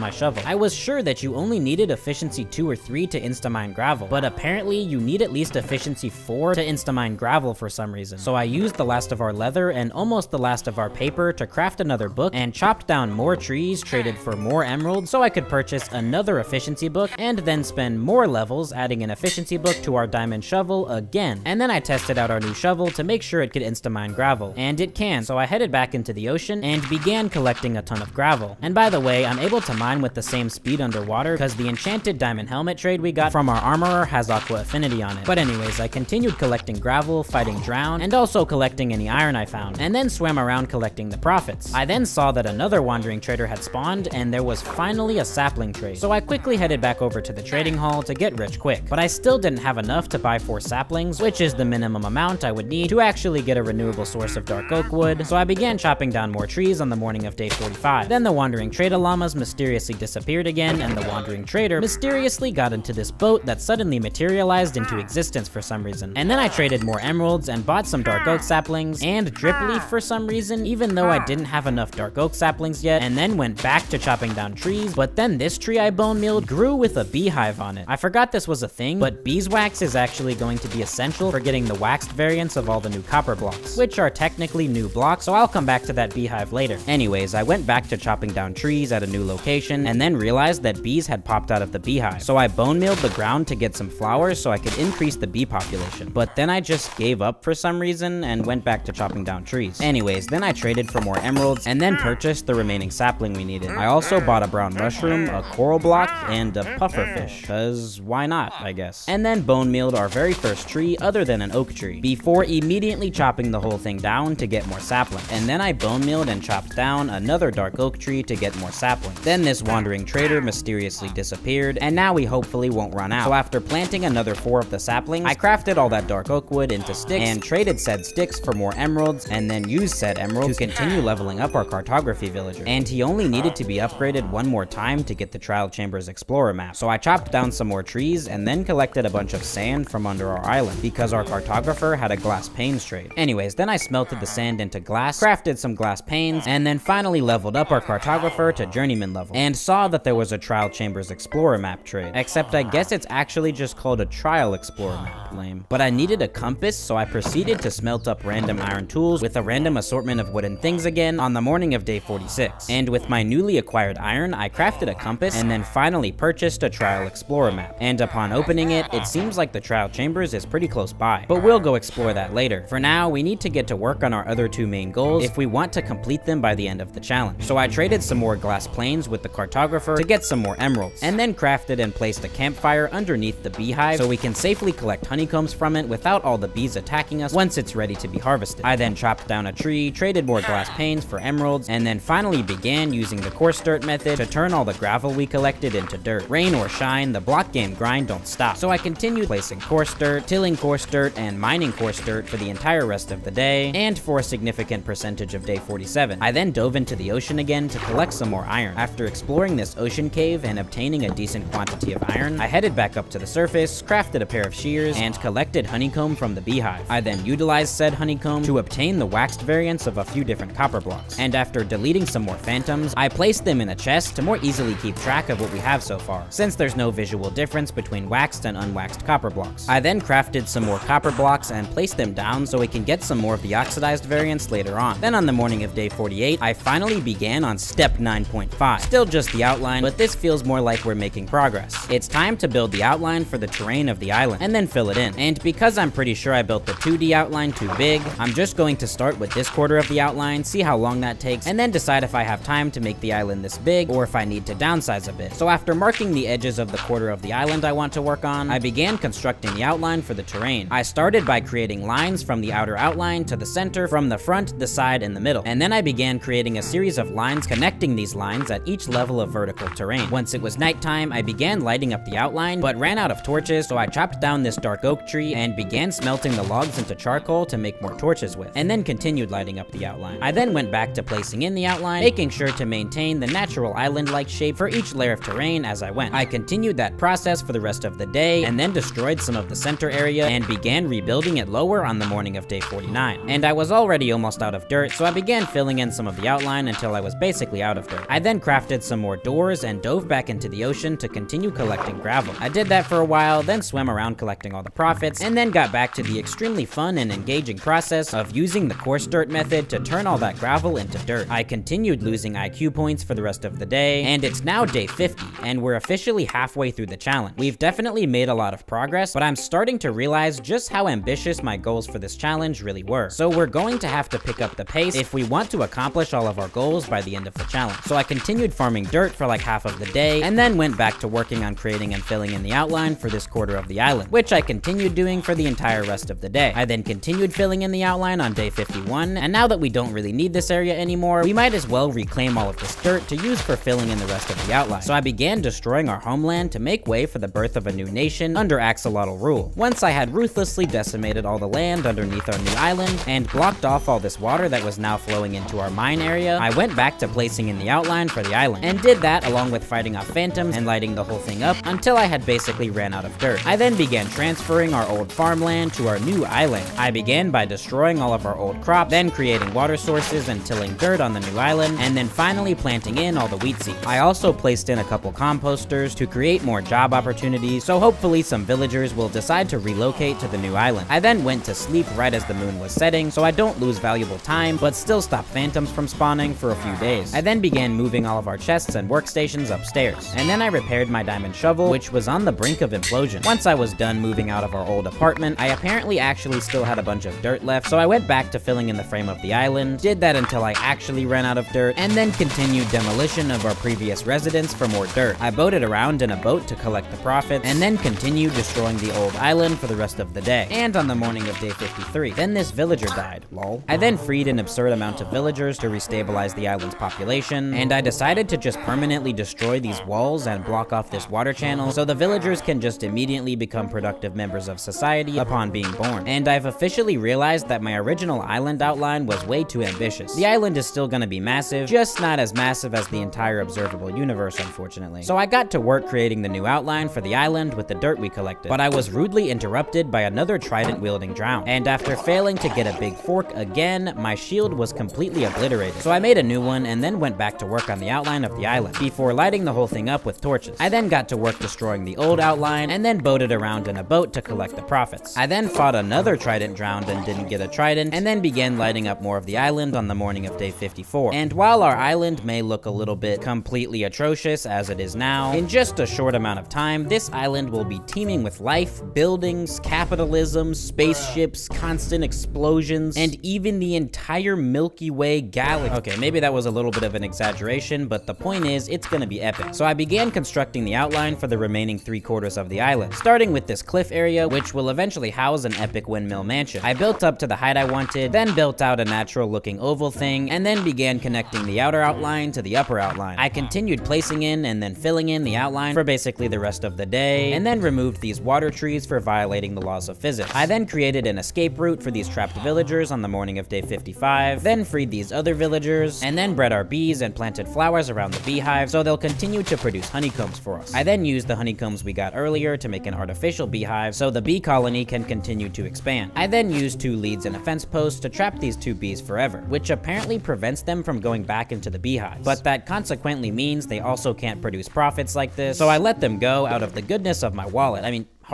my shovel. I was sure that you only needed efficiency 2 or 3 to insta-mine gravel, but apparently you need at least efficiency 4 to insta-mine gravel for some reason. So I used the last of our leather and almost the last of our paper to craft another book, and chopped down more trees, traded for more emeralds so I could purchase another efficiency book, and then spend more levels adding an efficiency book to our diamond shovel again. And then I tested out our new shovel to make sure it could insta-mine gravel, and it can, so I headed back into the ocean and began collecting a ton of gravel. And by the way, I'm able to mine with the same speed underwater because the enchanted diamond helmet trade we got from our armorer has aqua affinity on it. But anyways, I continued collecting gravel, fighting drown, and and also collecting any iron I found, and then swam around collecting the profits. I then saw that another wandering trader had spawned, and there was finally a sapling trade. So I quickly headed back over to the trading hall to get rich quick, but I still didn't have enough to buy 4 saplings, which is the minimum amount I would need to actually get a renewable source of dark oak wood, so I began chopping down more trees on the morning of day 45. Then the wandering trader llamas mysteriously disappeared again, and the wandering trader mysteriously got into this boat that suddenly materialized into existence for some reason. And then I traded more emeralds and bought some dark oak saplings and drip leaf for some reason, even though I didn't have enough dark oak saplings yet, and then went back to chopping down trees. But then this tree I bone mealed grew with a beehive on it. I forgot this was a thing, but beeswax is actually going to be essential for getting the waxed variants of all the new copper blocks, which are technically new blocks, so I'll come back to that beehive later. Anyways, I went back to chopping down trees at a new location, and then realized that bees had popped out of the beehive. So I bone mealed the ground to get some flowers so I could increase the bee population. But then I just gave up for some reason and went back to chopping down trees. Anyways, then I traded for more emeralds and then purchased the remaining sapling we needed. I also bought a brown mushroom, a coral block, and a pufferfish, cause why not, I guess. And then bone mealed our very first tree other than an oak tree, before immediately chopping the whole thing down to get more sapling. And then I bone mealed and chopped down another dark oak tree to get more sapling. Then this wandering trader mysteriously disappeared, and now we hopefully won't run out. So after planting another 4 of the saplings, I crafted all that dark oak wood into sticks and traded said sticks for more emeralds, and then used said emeralds to continue leveling up our cartography villager. And he only needed to be upgraded one more time to get the Trial Chambers Explorer map. So I chopped down some more trees and then collected a bunch of sand from under our island because our cartographer had a glass panes trade. Anyways, then I smelted the sand into glass, crafted some glass panes, and then finally leveled up our cartographer to journeyman level, and saw that there was a Trial Chambers Explorer map trade. Except I guess it's actually just called a Trial Explorer map. Lame. But I needed a compass, so I proceeded to smelt up random iron tools with a random assortment of wooden things again on the morning of day 46. And with my newly acquired iron, I crafted a compass and then finally purchased a Trial Explorer map. And upon opening it, it seems like the Trial Chambers is pretty close by, but we'll go explore that later. For now, we need to get to work on our other 2 main goals if we want to complete them by the end of the challenge. So I traded some more glass planes with the cartographer to get some more emeralds, and then crafted and placed a campfire underneath the beehive so we can safely collect honeycombs from it without all the bees attacking us once it's ready to be harvested. I then chopped down a tree, traded more glass panes for emeralds, and then finally began using the coarse dirt method to turn all the gravel we collected into dirt. Rain or shine, the block game grind don't stop. So I continued placing coarse dirt, tilling coarse dirt, and mining coarse dirt for the entire rest of the day, and for a significant percentage of day 47. I then dove into the ocean again to collect some more iron. After exploring this ocean cave and obtaining a decent quantity of iron, I headed back up to the surface, crafted a pair of shears, and collected honeycomb from the beehive. I then utilized said honeycomb to obtain the waxed variants of a few different copper blocks, and after deleting some more phantoms, I placed them in a chest to more easily keep track of what we have so far, since there's no visual difference between waxed and unwaxed copper blocks. I then crafted some more copper blocks and placed them down so we can get some more of the oxidized variants later on. Then on the morning of day 48, I finally began on step 9.5. Still just the outline, but this feels more like we're making progress. It's time to build the outline for the terrain of the island, and then fill it in. And because I'm pretty sure I built the 2D outline too big, I'm just going to start with this quarter of the outline, see how long that takes, and then decide if I have time to make the island this big, or if I need to downsize a bit. So after marking the edges of the quarter of the island I want to work on, I began constructing the outline for the terrain. I started by creating lines from the outer outline to the center, from the front, the side, and the middle. And then I began creating a series of lines connecting these lines at each level of vertical terrain. Once it was nighttime, I began lighting up the outline, but ran out of torches, so I chopped down this dark oak tree and began smelting the logs into charcoal to make more torches with, and then continued lighting up the outline. I then went back to placing in the outline, making sure to maintain the natural island-like shape for each layer of terrain as I went. I continued that process for the rest of the day, and then destroyed some of the center area and began rebuilding it lower on the morning of day 49. And I was already almost out of dirt, so I began filling in some of the outline until I was basically out of dirt. I then crafted some more doors and dove back into the ocean to continue collecting gravel. I did that for a while, then swam around collecting all the profits, and then got back to the extremely fun and engaging process of using the coarse dirt method to turn all that gravel into dirt. I continued losing IQ points for the rest of the day, and it's now day 50, and we're officially halfway through the challenge. We've definitely made a lot of progress, but I'm starting to realize just how ambitious my goals for this challenge really were. So we're going to have to pick up the pace if we want to accomplish all of our goals by the end of the challenge. So I continued farming dirt for like half of the day, and then went back to working on creating and filling in the outline for this quarter of the island, which I continued doing for the entire rest of the day. I then continued filling in the outline on day 51, and now that we don't really need this area anymore, we might as well reclaim all of this dirt to use for filling in the rest of the outline. So I began destroying our homeland to make way for the birth of a new nation under axolotl rule. Once I had ruthlessly decimated all the land underneath our new island and blocked off all this water that was now flowing into our mine area, I went back to placing in the outline for the island, and did that along with fighting off phantoms and lighting the whole thing up until I had basically ran out of dirt. I then began transferring our old farmland to our new island. I began by destroying all of our old crops, then creating water sources and tilling dirt on the new island, and then finally planting in all the wheat seeds. I also placed in a couple composters to create more job opportunities, so hopefully some villagers will decide to relocate to the new island. I then went to sleep right as the moon was setting, so I don't lose valuable time, but still stop phantoms from spawning for a few days. I then began moving all of our chests and workstations upstairs, and then I repaired my diamond shovel, which was on the brink of implosion. Once I was done moving out of our old apartment, I apparently actually still had a bunch of dirt left, so I went back to filling in the frame of the island, did that until I actually ran out of dirt, and then continued demolition of our previous residence for more dirt. I boated around in a boat to collect the profits, and then continued destroying the old island for the rest of the day, and on the morning of day 53. Then this villager died, lol. I then freed an absurd amount of villagers to restabilize the island's population, and I decided to just permanently destroy these walls and block off this water channel so the villagers can just immediately become productive members of society upon being born. And I've officially realized that my original island outline was way too ambitious. The island is still gonna be massive, just not as massive as the entire observable universe, unfortunately. So I got to work creating the new outline for the island with the dirt we collected, but I was rudely interrupted by another trident-wielding drown, and after failing to get a big fork again, my shield was completely obliterated. So I made a new one and then went back to work on the outline of the island, before lighting the whole thing up with torches. I then got to work destroying the old outline, and then boated around in a boat to collect the profits. I then fought another trident drowned and didn't get a trident, and then began lighting up more of the island on the morning of day 54. And while our island may look a little bit completely atrocious as it is now, in just a short amount of time, this island will be teeming with life, buildings, capitalism, spaceships, constant explosions, and even the entire Milky Way galaxy. Okay, maybe that was a little bit of an exaggeration, but the point is, it's gonna be epic. So I began constructing the outline for the remaining 3/4 of the island, starting with this cliff area, which will eventually house an epic windmill mansion. I built up to the height I wanted, then built out a natural looking oval thing, and then began connecting the outer outline to the upper outline. I continued placing in and then filling in the outline for basically the rest of the day, and then removed these water trees for violating the laws of physics. I then created an escape route for these trapped villagers on the morning of day 55, then freed these other villagers, and then bred our bees and planted flowers around the beehive so they'll continue to produce honeycombs for us. I then used the honeycombs we got earlier to make an artificial beehive so the bee colony can continue to expand. I then used 2 leads and a fence post to trap these 2 bees forever, which apparently prevents them from going back into the beehives, but that consequently means they also can't produce profits like this, so I let them go out of the goodness of my wallet.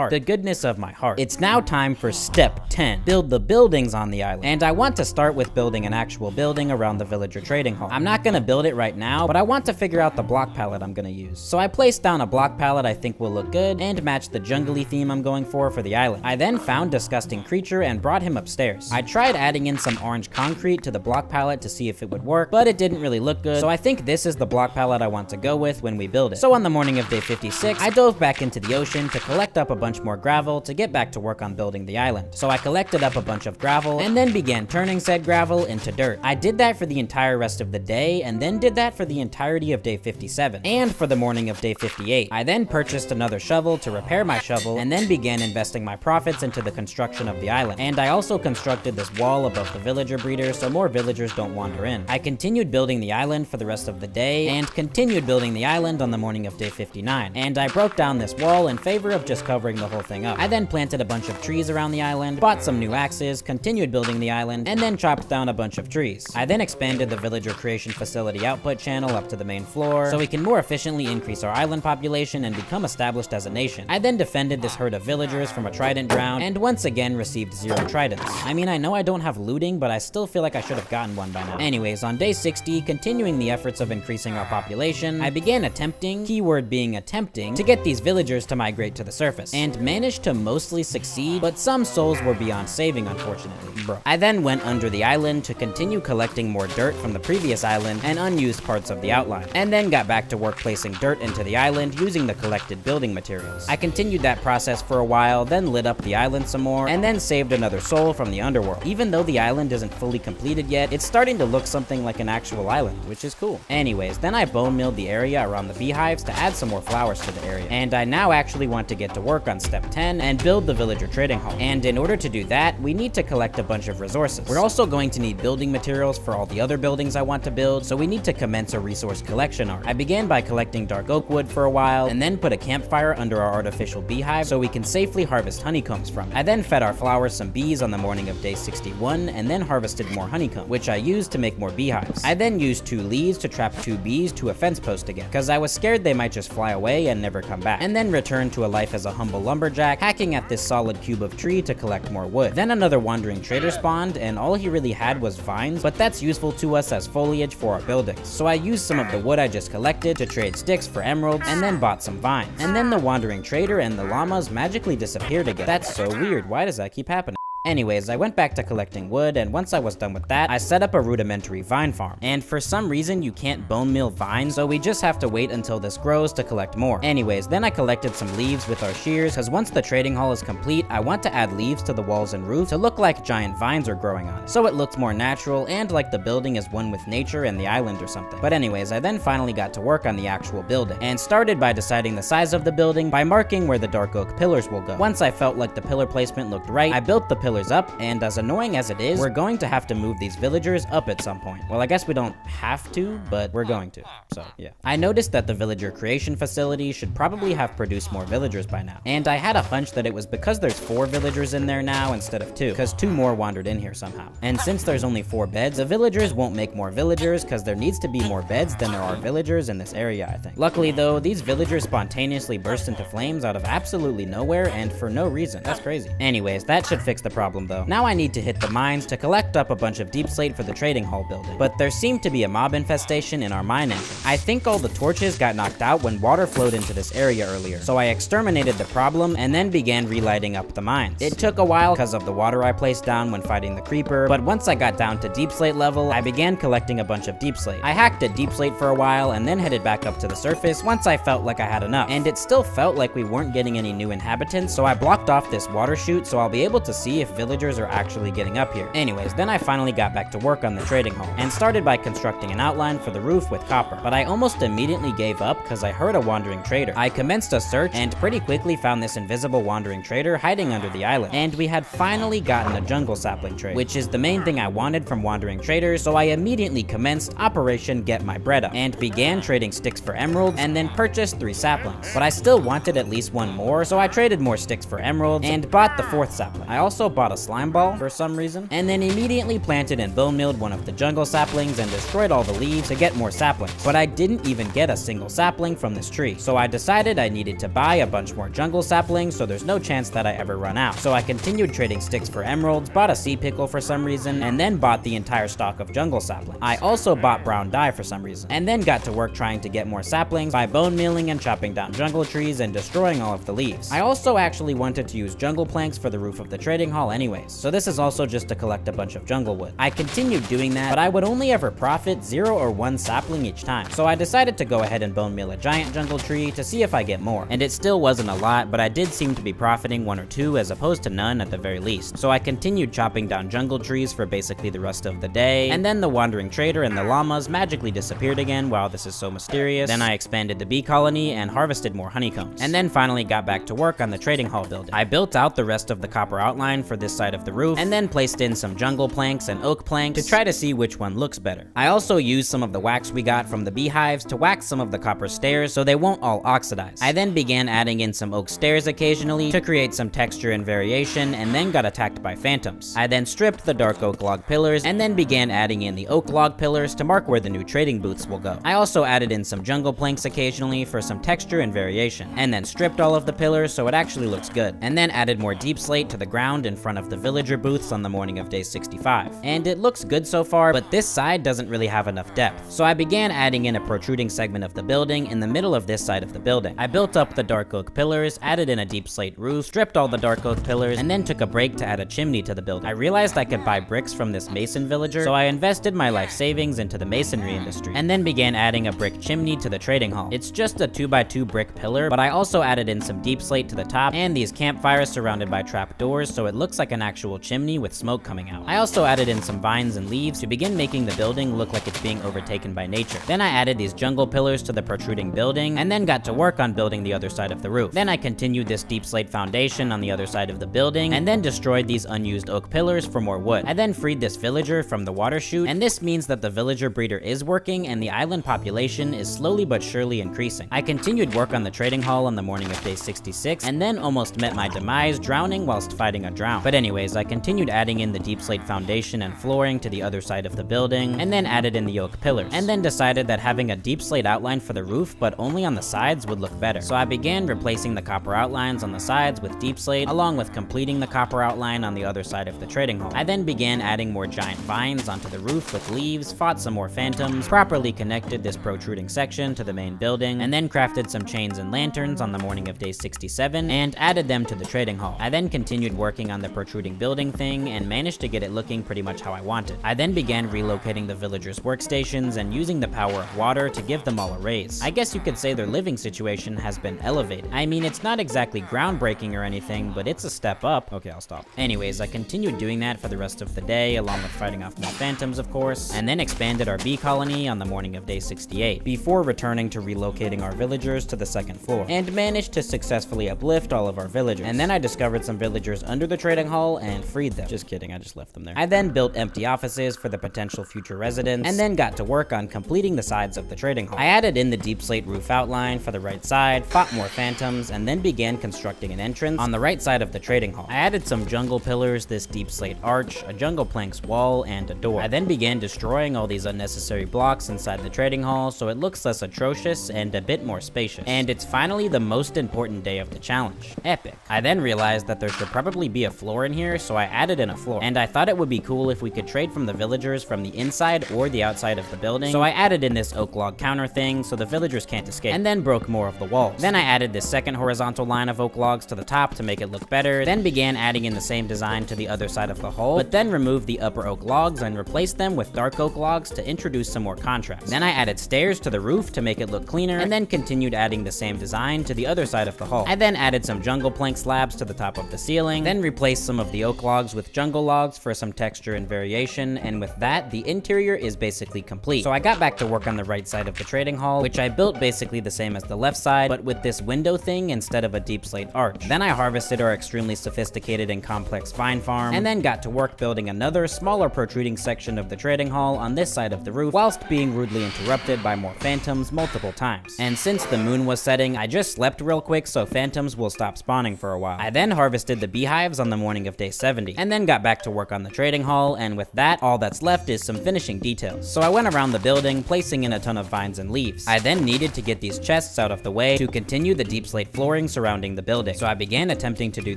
The goodness of my heart. It's now time for step 10. Build the buildings on the island. And I want to start with building an actual building around the villager trading hall. I'm not gonna build it right now, but I want to figure out the block palette I'm gonna use. So I placed down a block palette I think will look good and match the jungly theme I'm going for the island. I then found Disgusting Creature and brought him upstairs. I tried adding in some orange concrete to the block palette to see if it would work, but it didn't really look good, so I think this is the block palette I want to go with when we build it. So on the morning of day 56, I dove back into the ocean to collect up a bunch more gravel to get back to work on building the island. So I collected up a bunch of gravel and then began turning said gravel into dirt. I did that for the entire rest of the day and then did that for the entirety of day 57 and for the morning of day 58. I then purchased another shovel to repair my shovel and then began investing my profits into the construction of the island. And I also constructed this wall above the villager breeder so more villagers don't wander in. I continued building the island for the rest of the day and continued building the island on the morning of day 59. And I broke down this wall in favor of just covering the whole thing up. I then planted a bunch of trees around the island, bought some new axes, continued building the island, and then chopped down a bunch of trees. I then expanded the villager creation facility output channel up to the main floor so we can more efficiently increase our island population and become established as a nation. I then defended this herd of villagers from a trident drown and once again received 0 tridents. I mean, I know I don't have looting, but I still feel like I should have gotten one by now. Anyways, on day 60, continuing the efforts of increasing our population, I began attempting, keyword being attempting, to get these villagers to migrate to the surface. and managed to mostly succeed, but some souls were beyond saving, unfortunately. Bro. I then went under the island to continue collecting more dirt from the previous island and unused parts of the outline, and then got back to work placing dirt into the island using the collected building materials. I continued that process for a while, then lit up the island some more, and then saved another soul from the underworld. Even though the island isn't fully completed yet, it's starting to look something like an actual island, which is cool. Anyways, then I bone milled the area around the beehives to add some more flowers to the area, and I now actually want to get to work on step 10 and build the villager trading hall. And in order to do that, we need to collect a bunch of resources. We're also going to need building materials for all the other buildings I want to build, so we need to commence a resource collection arc. I began by collecting dark oak wood for a while, and then put a campfire under our artificial beehive so we can safely harvest honeycombs from it. I then fed our flowers some bees on the morning of day 61, and then harvested more honeycomb, which I used to make more beehives. I then used 2 leaves to trap 2 bees to a fence post again, because I was scared they might just fly away and never come back, and then returned to a life as a humble lumberjack, hacking at this solid cube of tree to collect more wood. Then another wandering trader spawned, and all he really had was vines, but that's useful to us as foliage for our buildings. So I used some of the wood I just collected to trade sticks for emeralds, and then bought some vines. And then the wandering trader and the llamas magically disappeared again. That's so weird. Why does that keep happening? Anyways, I went back to collecting wood, and once I was done with that, I set up a rudimentary vine farm. And for some reason, you can't bone mill vines, so we just have to wait until this grows to collect more. Anyways, then I collected some leaves with our shears, because once the trading hall is complete, I want to add leaves to the walls and roof to look like giant vines are growing on it, so it looks more natural and like the building is one with nature and the island or something. But anyways, I then finally got to work on the actual building, and started by deciding the size of the building by marking where the dark oak pillars will go. Once I felt like the pillar placement looked right, I built the pillars up, and as annoying as it is, we're going to have to move these villagers up at some point. Well, I guess we don't have to, but we're going to, so yeah. I noticed that the villager creation facility should probably have produced more villagers by now, and I had a hunch that it was because there's 4 villagers in there now instead of 2, because 2 more wandered in here somehow. And since there's only 4 beds, the villagers won't make more villagers, because there needs to be more beds than there are villagers in this area, I think. Luckily though, these villagers spontaneously burst into flames out of absolutely nowhere and for no reason. That's crazy. Anyways, that should fix the problem though. Now I need to hit the mines to collect up a bunch of deep slate for the trading hall building, but there seemed to be a mob infestation in our mine entrance. I think all the torches got knocked out when water flowed into this area earlier, so I exterminated the problem and then began relighting up the mines. It took a while because of the water I placed down when fighting the creeper, but once I got down to deep slate level, I began collecting a bunch of deep slate. I hacked at deep slate for a while and then headed back up to the surface once I felt like I had enough, and it still felt like we weren't getting any new inhabitants, so I blocked off this water chute so I'll be able to see if villagers are actually getting up here. Anyways, then I finally got back to work on the trading hall, and started by constructing an outline for the roof with copper, but I almost immediately gave up because I heard a wandering trader. I commenced a search and pretty quickly found this invisible wandering trader hiding under the island, and we had finally gotten a jungle sapling trade, which is the main thing I wanted from wandering traders, so I immediately commenced Operation Get My Bread Up, and began trading sticks for emeralds, and then purchased 3 saplings. But I still wanted at least 1 more, so I traded more sticks for emeralds, and bought the 4th sapling. I also bought a slime ball for some reason, and then immediately planted and bone milled one of the jungle saplings and destroyed all the leaves to get more saplings. But I didn't even get a single sapling from this tree, so I decided I needed to buy a bunch more jungle saplings so there's no chance that I ever run out. So I continued trading sticks for emeralds, bought a sea pickle for some reason, and then bought the entire stock of jungle saplings. I also bought brown dye for some reason, and then got to work trying to get more saplings by bone milling and chopping down jungle trees and destroying all of the leaves. I also actually wanted to use jungle planks for the roof of the trading hall anyways, so this is also just to collect a bunch of jungle wood. I continued doing that, but I would only ever profit 0 or 1 sapling each time, so I decided to go ahead and bone mill a giant jungle tree to see if I get more, and it still wasn't a lot, but I did seem to be profiting 1 or 2 as opposed to none at the very least. So I continued chopping down jungle trees for basically the rest of the day, and then the wandering trader and the llamas magically disappeared again. Wow, this is so mysterious. Then I expanded the bee colony and harvested more honeycombs, and then finally got back to work on the trading hall building. I built out the rest of the copper outline for this side of the roof, and then placed in some jungle planks and oak planks to try to see which one looks better. I also used some of the wax we got from the beehives to wax some of the copper stairs so they won't all oxidize. I then began adding in some oak stairs occasionally to create some texture and variation, and then got attacked by phantoms. I then stripped the dark oak log pillars and then began adding in the oak log pillars to mark where the new trading booths will go. I also added in some jungle planks occasionally for some texture and variation, and then stripped all of the pillars so it actually looks good, and then added more deep slate to the ground and front of the villager booths on the morning of day 65. And it looks good so far, but this side doesn't really have enough depth. So I began adding in a protruding segment of the building in the middle of this side of the building. I built up the dark oak pillars, added in a deep slate roof, stripped all the dark oak pillars, and then took a break to add a chimney to the building. I realized I could buy bricks from this mason villager, so I invested my life savings into the masonry industry, and then began adding a brick chimney to the trading hall. It's just a 2x2 brick pillar, but I also added in some deep slate to the top and these campfires surrounded by trapdoors, so it looks like an actual chimney with smoke coming out. I also added in some vines and leaves to begin making the building look like it's being overtaken by nature. Then I added these jungle pillars to the protruding building, and then got to work on building the other side of the roof. Then I continued this deep slate foundation on the other side of the building, and then destroyed these unused oak pillars for more wood. I then freed this villager from the water chute, and this means that the villager breeder is working and the island population is slowly but surely increasing. I continued work on the trading hall on the morning of day 66, and then almost met my demise drowning whilst fighting a drown. But anyways, I continued adding in the deep slate foundation and flooring to the other side of the building, and then added in the oak pillars, and then decided that having a deep slate outline for the roof but only on the sides would look better. So I began replacing the copper outlines on the sides with deep slate, along with completing the copper outline on the other side of the trading hall. I then began adding more giant vines onto the roof with leaves, fought some more phantoms, properly connected this protruding section to the main building, and then crafted some chains and lanterns on the morning of day 67 and added them to the trading hall. I then continued working on the protruding building thing and managed to get it looking pretty much how I wanted. I then began relocating the villagers' workstations and using the power of water to give them all a raise. I guess you could say their living situation has been elevated. I mean, it's not exactly groundbreaking or anything, but it's a step up. Okay, I'll stop. Anyways, I continued doing that for the rest of the day, along with fighting off more phantoms, of course, and then expanded our bee colony on the morning of day 68, before returning to relocating our villagers to the second floor, and managed to successfully uplift all of our villagers. And then I discovered some villagers under the trading hall and freed them. Just kidding, I just left them there. I then built empty offices for the potential future residents, and then got to work on completing the sides of the trading hall. I added in the deep slate roof outline for the right side, fought more phantoms, and then began constructing an entrance on the right side of the trading hall. I added some jungle pillars, this deep slate arch, a jungle planks wall, and a door. I then began destroying all these unnecessary blocks inside the trading hall so it looks less atrocious and a bit more spacious. And it's finally the most important day of the challenge. Epic. I then realized that there should probably be a floor in here, so I added in a floor. And I thought it would be cool if we could trade from the villagers from the inside or the outside of the building, so I added in this oak log counter thing so the villagers can't escape, and then broke more of the walls. Then I added this second horizontal line of oak logs to the top to make it look better, then began adding in the same design to the other side of the hull, but then removed the upper oak logs and replaced them with dark oak logs to introduce some more contrast. Then I added stairs to the roof to make it look cleaner, and then continued adding the same design to the other side of the hull. I then added some jungle plank slabs to the top of the ceiling, then replaced some of the oak logs with jungle logs for some texture and variation, and with that, the interior is basically complete. So I got back to work on the right side of the trading hall, which I built basically the same as the left side, but with this window thing instead of a deep slate arch. Then I harvested our extremely sophisticated and complex vine farm, and then got to work building another, smaller protruding section of the trading hall on this side of the roof, whilst being rudely interrupted by more phantoms multiple times. And since the moon was setting, I just slept real quick so phantoms will stop spawning for a while. I then harvested the beehives on the morning of day 70, and then got back to work on the trading hall, and with that, all that's left is some finishing details. So I went around the building, placing in a ton of vines and leaves. I then needed to get these chests out of the way to continue the deep slate flooring surrounding the building. So I began attempting to do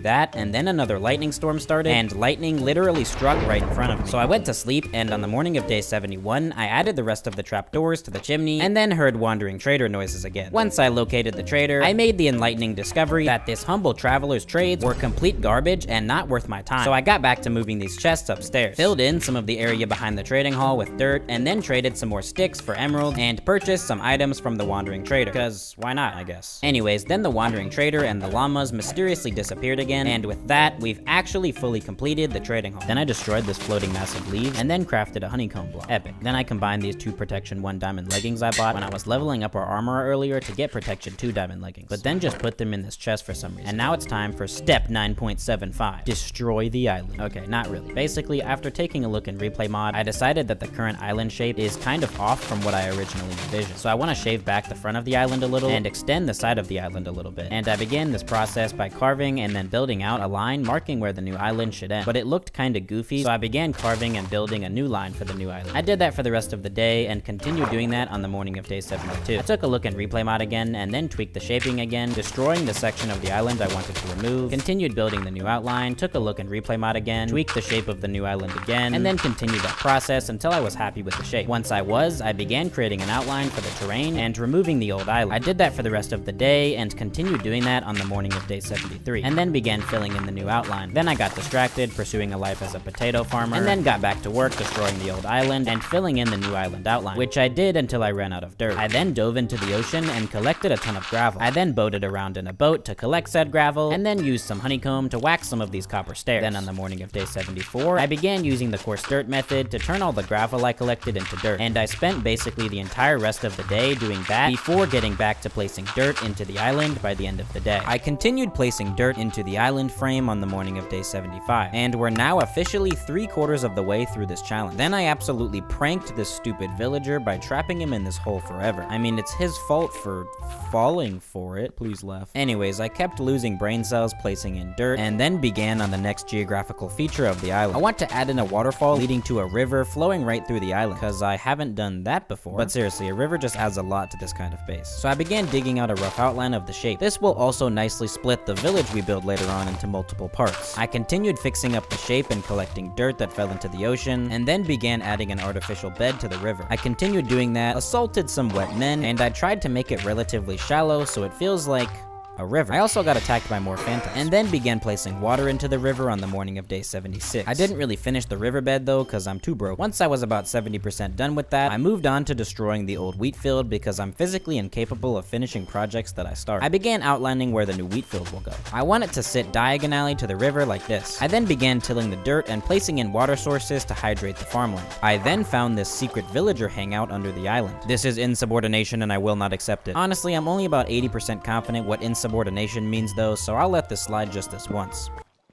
that, and then another lightning storm started, and lightning literally struck right in front of me. So I went to sleep, and on the morning of day 71, I added the rest of the trapdoors to the chimney, and then heard wandering trader noises again. Once I located the trader, I made the enlightening discovery that this humble traveler's trades were complete garbage and not worth my time. So I got back to moving these chests upstairs, filled in some of the area behind the trading hall with dirt, and then traded some more sticks for emerald, and purchased some items from the wandering trader, cause why not, I guess. Anyways, then the wandering trader and the llamas mysteriously disappeared again, and with that, we've actually fully completed the trading hall. Then I destroyed this floating mass of leaves, and then crafted a honeycomb block. Epic. Then I combined these 2 protection 1 diamond leggings I bought when I was leveling up our armor earlier to get protection 2 diamond leggings, but then just put them in this chest for some reason. And now it's time for step 9.75. Destroy the island. Okay, not really. Basically, after taking a look in replay mod, I decided that the current island shape is kind of off from what I originally envisioned. So I want to shave back the front of the island a little and extend the side of the island a little bit. And I began this process by carving and then building out a line marking where the new island should end. But it looked kind of goofy, so I began carving and building a new line for the new island. I did that for the rest of the day and continued doing that on the morning of day 72. I took a look in replay mod again and then tweaked the shaping again, destroying the section of the island I wanted to remove, continued building the new outline, time, took a look in replay mod again, tweaked the shape of the new island again, and then continued that process until I was happy with the shape. Once I began creating an outline for the terrain and removing the old island. I did that for the rest of the day and continued doing that on the morning of day 73, and then began filling in the new outline. Then I got distracted pursuing a life as a potato farmer, and then got back to work destroying the old island and filling in the new island outline, which I did until I ran out of dirt. I then dove into the ocean and collected a ton of gravel. I then boated around in a boat to collect said gravel, and then used some honeycomb to wax some of these copper stairs. Then on the morning of day 74, I began using the coarse dirt method to turn all the gravel I collected into dirt, and I spent basically the entire rest of the day doing that before getting back to placing dirt into the island by the end of the day. I continued placing dirt into the island frame on the morning of day 75, and we're now officially 3/4 of the way through this challenge. Then I absolutely pranked this stupid villager by trapping him in this hole forever. I mean, it's his fault for falling for it. Please laugh. Anyways, I kept losing brain cells placing in dirt, and then began on the next geographical feature of the island. I want to add in a waterfall leading to a river flowing right through the island, because I haven't done that before. But seriously, a river just adds a lot to this kind of base. So I began digging out a rough outline of the shape. This will also nicely split the village we build later on into multiple parts. I continued fixing up the shape and collecting dirt that fell into the ocean, and then began adding an artificial bed to the river. I continued doing that, assaulted some wet men, and I tried to make it relatively shallow so it feels like a river. I also got attacked by more phantoms, and then began placing water into the river on the morning of day 76. I didn't really finish the riverbed though, cause I'm too broke. Once I was about 70% done with that, I moved on to destroying the old wheat field because I'm physically incapable of finishing projects that I start. I began outlining where the new wheat field will go. I want it to sit diagonally to the river like this. I then began tilling the dirt and placing in water sources to hydrate the farmland. I then found this secret villager hangout under the island. This is insubordination and I will not accept it. Honestly, I'm only about 80% confident what insubordination means though, so I'll let this slide just this once.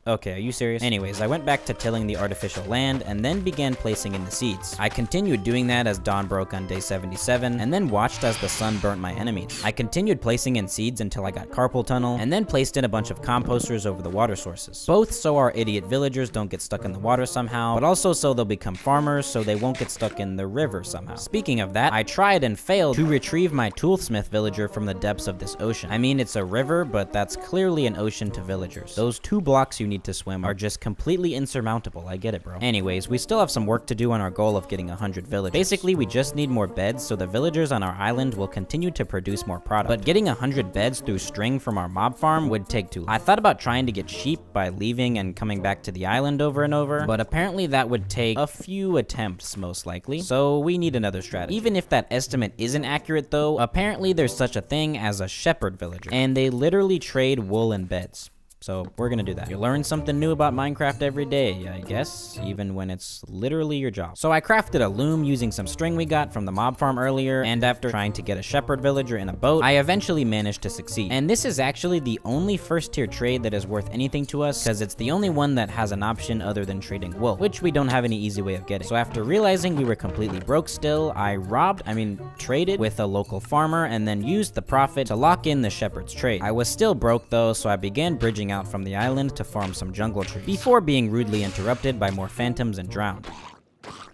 Okay, are you serious? Anyways, I went back to tilling the artificial land and then began placing in the seeds. I continued doing that as dawn broke on day 77 and then watched as the sun burnt my enemies. I continued placing in seeds until I got carpal tunnel and then placed in a bunch of composters over the water sources. Both so our idiot villagers don't get stuck in the water somehow, but also so they'll become farmers so they won't get stuck in the river somehow. Speaking of that, I tried and failed to retrieve my toolsmith villager from the depths of this ocean. I mean, it's a river, but that's clearly an ocean to villagers. Those 2 blocks you need to swim are just completely insurmountable. I get it, bro. Anyways, we still have some work to do on our goal of getting 100 villagers. Basically, we just need more beds so the villagers on our island will continue to produce more product. But getting 100 beds through string from our mob farm would take too long. I thought about trying to get sheep by leaving and coming back to the island over and over, but apparently that would take a few attempts most likely. So we need another strategy. Even if that estimate isn't accurate though, apparently there's such a thing as a shepherd villager, and they literally trade wool and beds. So we're gonna do that. You learn something new about Minecraft every day, I guess, even when it's literally your job. So I crafted a loom using some string we got from the mob farm earlier, and after trying to get a shepherd villager in a boat, I eventually managed to succeed. And this is actually the only first tier trade that is worth anything to us, because it's the only one that has an option other than trading wool, which we don't have any easy way of getting. So after realizing we were completely broke still, I traded with a local farmer and then used the profit to lock in the shepherd's trade. I was still broke though, so I began bridging out from the island to farm some jungle trees before being rudely interrupted by more phantoms and drowned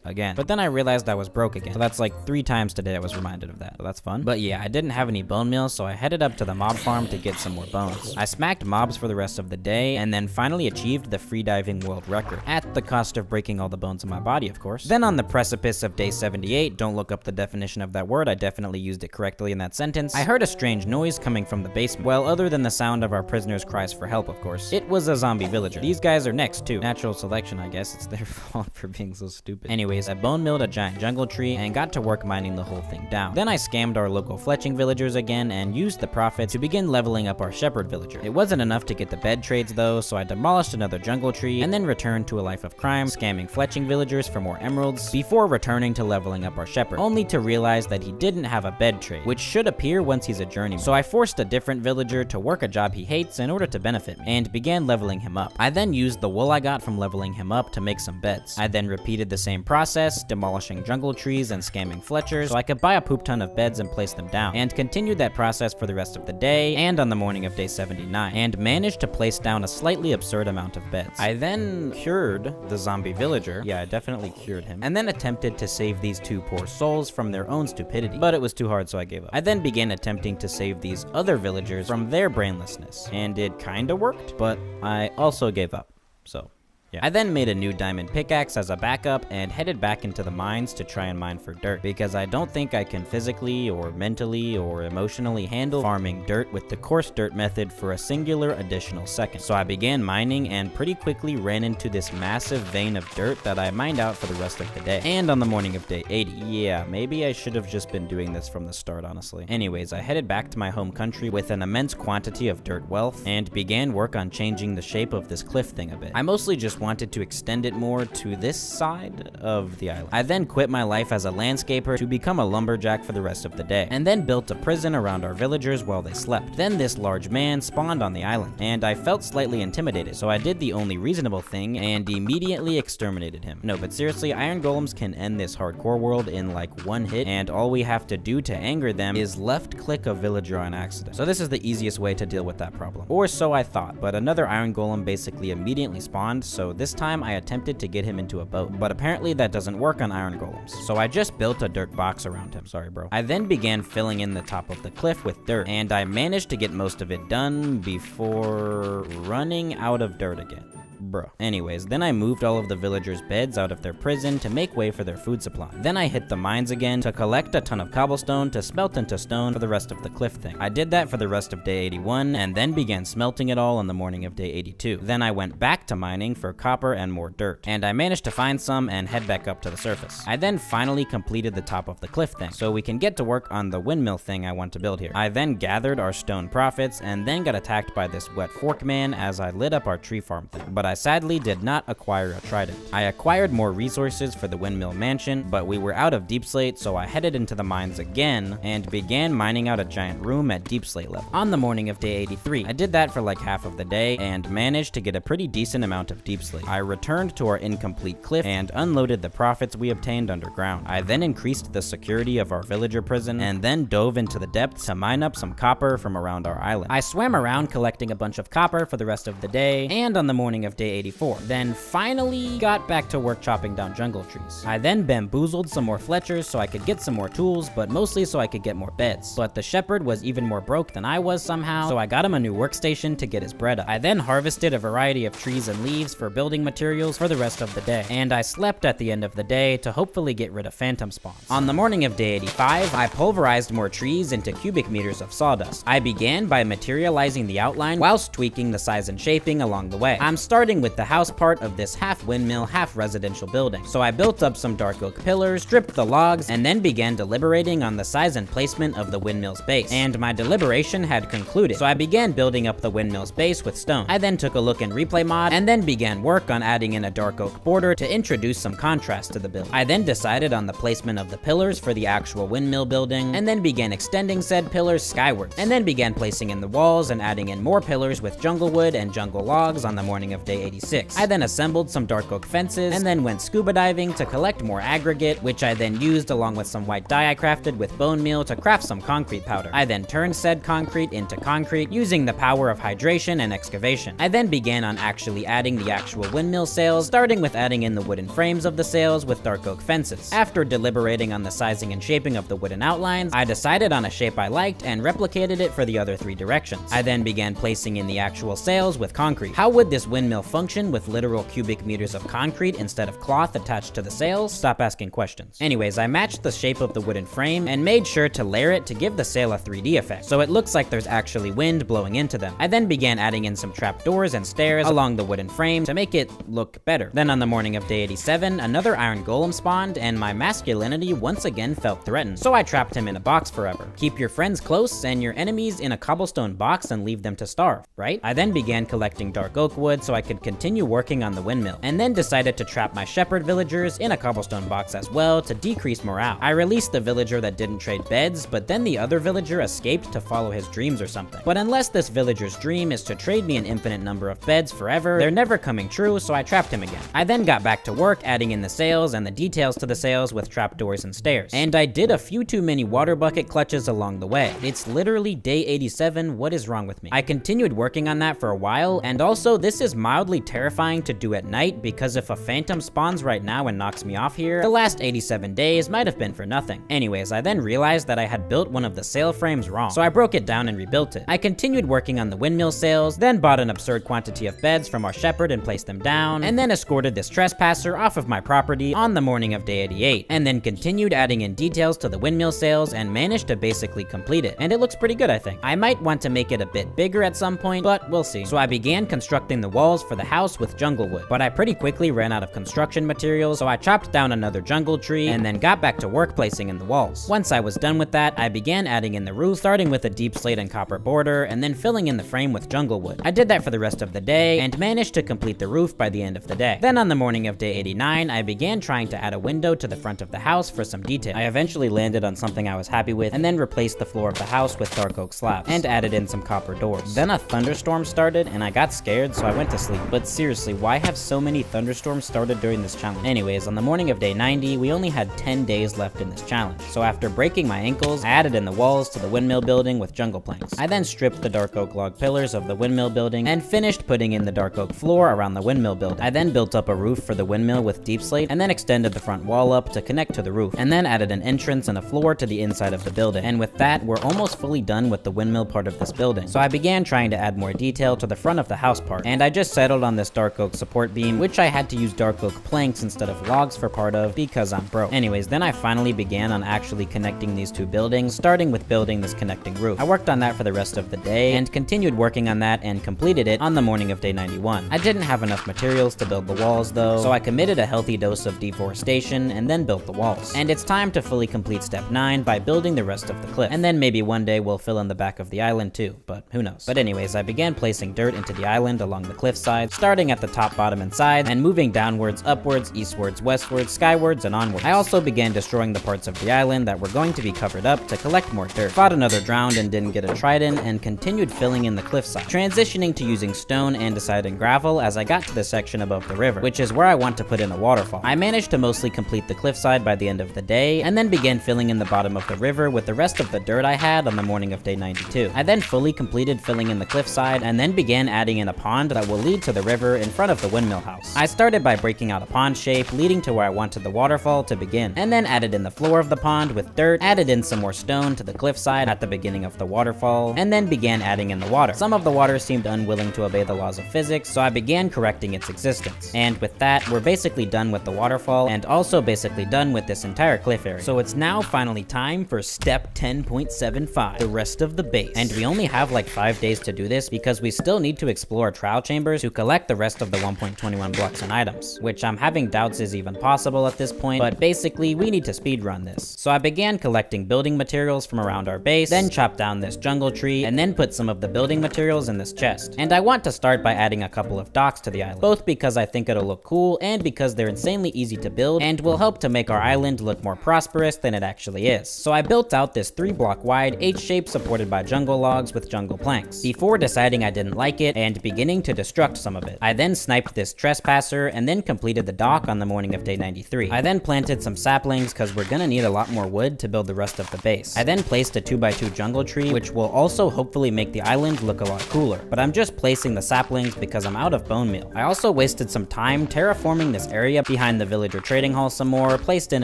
again. But then I realized I was broke again. So that's like 3 times today I was reminded of that. So that's fun. But yeah, I didn't have any bone meal, so I headed up to the mob farm to get some more bones. I smacked mobs for the rest of the day, and then finally achieved the freediving world record, at the cost of breaking all the bones in my body, of course. Then on the precipice of day 78, don't look up the definition of that word, I definitely used it correctly in that sentence, I heard a strange noise coming from the basement. Well, other than the sound of our prisoners' cries for help, of course. It was a zombie villager. These guys are next too. Natural selection, I guess. It's their fault for being so stupid. Anyways, I bone milled a giant jungle tree and got to work mining the whole thing down. Then I scammed our local fletching villagers again and used the profit to begin leveling up our shepherd villager. It wasn't enough to get the bed trades though, so I demolished another jungle tree and then returned to a life of crime, scamming fletching villagers for more emeralds before returning to leveling up our shepherd, only to realize that he didn't have a bed trade, which should appear once he's a journeyman. So I forced a different villager to work a job he hates in order to benefit me, and began leveling him up. I then used the wool I got from leveling him up to make some beds. I then repeated the same process, demolishing jungle trees and scamming fletchers so I could buy a poop ton of beds and place them down, and continued that process for the rest of the day and on the morning of day 79, and managed to place down a slightly absurd amount of beds. I then cured the zombie villager, yeah, I definitely cured him, and then attempted to save these 2 poor souls from their own stupidity, but it was too hard so I gave up. I then began attempting to save these other villagers from their brainlessness, and it kinda worked, but I also gave up. So yeah. I then made a new diamond pickaxe as a backup and headed back into the mines to try and mine for dirt, because I don't think I can physically or mentally or emotionally handle farming dirt with the coarse dirt method for a singular additional second. So I began mining and pretty quickly ran into this massive vein of dirt that I mined out for the rest of the day. And on the morning of day 80, yeah, maybe I should have just been doing this from the start, honestly. Anyways, I headed back to my home country with an immense quantity of dirt wealth and began work on changing the shape of this cliff thing a bit. I mostly just wanted to extend it more to this side of the island. I then quit my life as a landscaper to become a lumberjack for the rest of the day, and then built a prison around our villagers while they slept. Then this large man spawned on the island, and I felt slightly intimidated, so I did the only reasonable thing and immediately exterminated him. No, but seriously, iron golems can end this hardcore world in like one hit, and all we have to do to anger them is left click a villager on accident. So this is the easiest way to deal with that problem. Or so I thought, but another iron golem basically immediately spawned, so this time I attempted to get him into a boat, but apparently that doesn't work on iron golems. So I just built a dirt box around him. Sorry, bro. I then began filling in the top of the cliff with dirt, and I managed to get most of it done before running out of dirt again. Bro. Anyways, then I moved all of the villagers' beds out of their prison to make way for their food supply. Then I hit the mines again to collect a ton of cobblestone to smelt into stone for the rest of the cliff thing. I did that for the rest of day 81 and then began smelting it all on the morning of day 82. Then I went back to mining for copper and more dirt, and I managed to find some and head back up to the surface. I then finally completed the top of the cliff thing, so we can get to work on the windmill thing I want to build here. I then gathered our stone profits and then got attacked by this wet fork man as I lit up our tree farm thing. But I sadly did not acquire a trident. I acquired more resources for the windmill mansion, but we were out of deep slate, so I headed into the mines again and began mining out a giant room at deep slate level. On the morning of day 83, I did that for like half of the day and managed to get a pretty decent amount of deep slate. I returned to our incomplete cliff and unloaded the profits we obtained underground. I then increased the security of our villager prison and then dove into the depths to mine up some copper from around our island. I swam around collecting a bunch of copper for the rest of the day, and on the morning of day 84, then finally got back to work chopping down jungle trees. I then bamboozled some more Fletchers so I could get some more tools, but mostly so I could get more beds. But the shepherd was even more broke than I was somehow, so I got him a new workstation to get his bread up. I then harvested a variety of trees and leaves for building materials for the rest of the day, and I slept at the end of the day to hopefully get rid of phantom spawns. On the morning of day 85, I pulverized more trees into cubic meters of sawdust. I began by materializing the outline whilst tweaking the size and shaping along the way. I'm starting with the house part of this half windmill, half residential building. So I built up some dark oak pillars, stripped the logs, and then began deliberating on the size and placement of the windmill's base. And my deliberation had concluded, so I began building up the windmill's base with stone. I then took a look in replay mod, and then began work on adding in a dark oak border to introduce some contrast to the build. I then decided on the placement of the pillars for the actual windmill building, and then began extending said pillars skywards, and then began placing in the walls and adding in more pillars with jungle wood and jungle logs on the morning of day 86. I then assembled some dark oak fences, and then went scuba diving to collect more aggregate, which I then used along with some white dye I crafted with bone meal to craft some concrete powder. I then turned said concrete into concrete using the power of hydration and excavation. I then began on actually adding the actual windmill sails, starting with adding in the wooden frames of the sails with dark oak fences. After deliberating on the sizing and shaping of the wooden outlines, I decided on a shape I liked and replicated it for the other three directions. I then began placing in the actual sails with concrete. How would this windmill function with literal cubic meters of concrete instead of cloth attached to the sails? Stop asking questions. Anyways, I matched the shape of the wooden frame and made sure to layer it to give the sail a 3D effect, so it looks like there's actually wind blowing into them. I then began adding in some trapdoors and stairs along the wooden frame to make it look better. Then on the morning of day 87, another iron golem spawned, and my masculinity once again felt threatened, so I trapped him in a box forever. Keep your friends close and your enemies in a cobblestone box and leave them to starve, right? I then began collecting dark oak wood so I could continue working on the windmill, and then decided to trap my shepherd villagers in a cobblestone box as well to decrease morale. I released the villager that didn't trade beds, but then the other villager escaped to follow his dreams or something. But unless this villager's dream is to trade me an infinite number of beds forever, they're never coming true, so I trapped him again. I then got back to work adding in the sails and the details to the sails with trapdoors and stairs. And I did a few too many water bucket clutches along the way. It's literally day 87, what is wrong with me? I continued working on that for a while, and also this is mildly absolutely terrifying to do at night because if a phantom spawns right now and knocks me off here, the last 87 days might have been for nothing. Anyways, I then realized that I had built one of the sail frames wrong, so I broke it down and rebuilt it. I continued working on the windmill sails, then bought an absurd quantity of beds from our shepherd and placed them down, and then escorted this trespasser off of my property on the morning of day 88, and then continued adding in details to the windmill sails and managed to basically complete it. And it looks pretty good, I think. I might want to make it a bit bigger at some point, but we'll see. So I began constructing the walls for the house with jungle wood, but I pretty quickly ran out of construction materials, so I chopped down another jungle tree and then got back to work placing in the walls. Once I was done with that, I began adding in the roof, starting with a deep slate and copper border, and then filling in the frame with jungle wood. I did that for the rest of the day and managed to complete the roof by the end of the day. Then on the morning of day 89, I began trying to add a window to the front of the house for some detail. I eventually landed on something I was happy with and then replaced the floor of the house with dark oak slabs and added in some copper doors. Then a thunderstorm started and I got scared, so I went to sleep. But seriously, why have so many thunderstorms started during this challenge? Anyways, on the morning of day 90, we only had 10 days left in this challenge. So after breaking my ankles, I added in the walls to the windmill building with jungle planks. I then stripped the dark oak log pillars of the windmill building and finished putting in the dark oak floor around the windmill building. I then built up a roof for the windmill with deep slate and then extended the front wall up to connect to the roof, and then added an entrance and a floor to the inside of the building. And with that, we're almost fully done with the windmill part of this building. So I began trying to add more detail to the front of the house part, and I just settled on this dark oak support beam, which I had to use dark oak planks instead of logs for part of because I'm broke. Anyways, then I finally began on actually connecting these two buildings, starting with building this connecting roof. I worked on that for the rest of the day and continued working on that and completed it on the morning of day 91. I didn't have enough materials to build the walls though, so I committed a healthy dose of deforestation and then built the walls. And it's time to fully complete step 9 by building the rest of the cliff. And then maybe one day we'll fill in the back of the island too, but who knows. But anyways, I began placing dirt into the island along the cliff side, starting at the top, bottom, and sides, and moving downwards, upwards, eastwards, westwards, skywards, and onwards. I also began destroying the parts of the island that were going to be covered up to collect more dirt. Fought another drowned and didn't get a trident, and continued filling in the cliffside, transitioning to using stone, andesite, and gravel as I got to the section above the river, which is where I want to put in a waterfall. I managed to mostly complete the cliffside by the end of the day, and then began filling in the bottom of the river with the rest of the dirt I had on the morning of day 92. I then fully completed filling in the cliffside, and then began adding in a pond that will lead to the river in front of the windmill house. I started by breaking out a pond shape leading to where I wanted the waterfall to begin, and then added in the floor of the pond with dirt, added in some more stone to the cliffside at the beginning of the waterfall, and then began adding in the water. Some of the water seemed unwilling to obey the laws of physics, so I began correcting its existence. And with that, we're basically done with the waterfall, and also basically done with this entire cliff area. So it's now finally time for step 10.75, the rest of the base. And we only have like 5 days to do this because we still need to explore trial chambers to collect the rest of the 1.21 blocks and items, which I'm having doubts is even possible at this point, but basically we need to speedrun this. So I began collecting building materials from around our base, then chopped down this jungle tree, and then put some of the building materials in this chest. And I want to start by adding a couple of docks to the island, both because I think it'll look cool and because they're insanely easy to build and will help to make our island look more prosperous than it actually is. So I built out this 3-block wide H shape supported by jungle logs with jungle planks, before deciding I didn't like it and beginning to destruct some of it. I then sniped this trespasser and then completed the dock on the morning of day 93. I then planted some saplings because we're gonna need a lot more wood to build the rest of the base. I then placed a 2x2 jungle tree, which will also hopefully make the island look a lot cooler, but I'm just placing the saplings because I'm out of bone meal. I also wasted some time terraforming this area behind the villager trading hall some more, placed in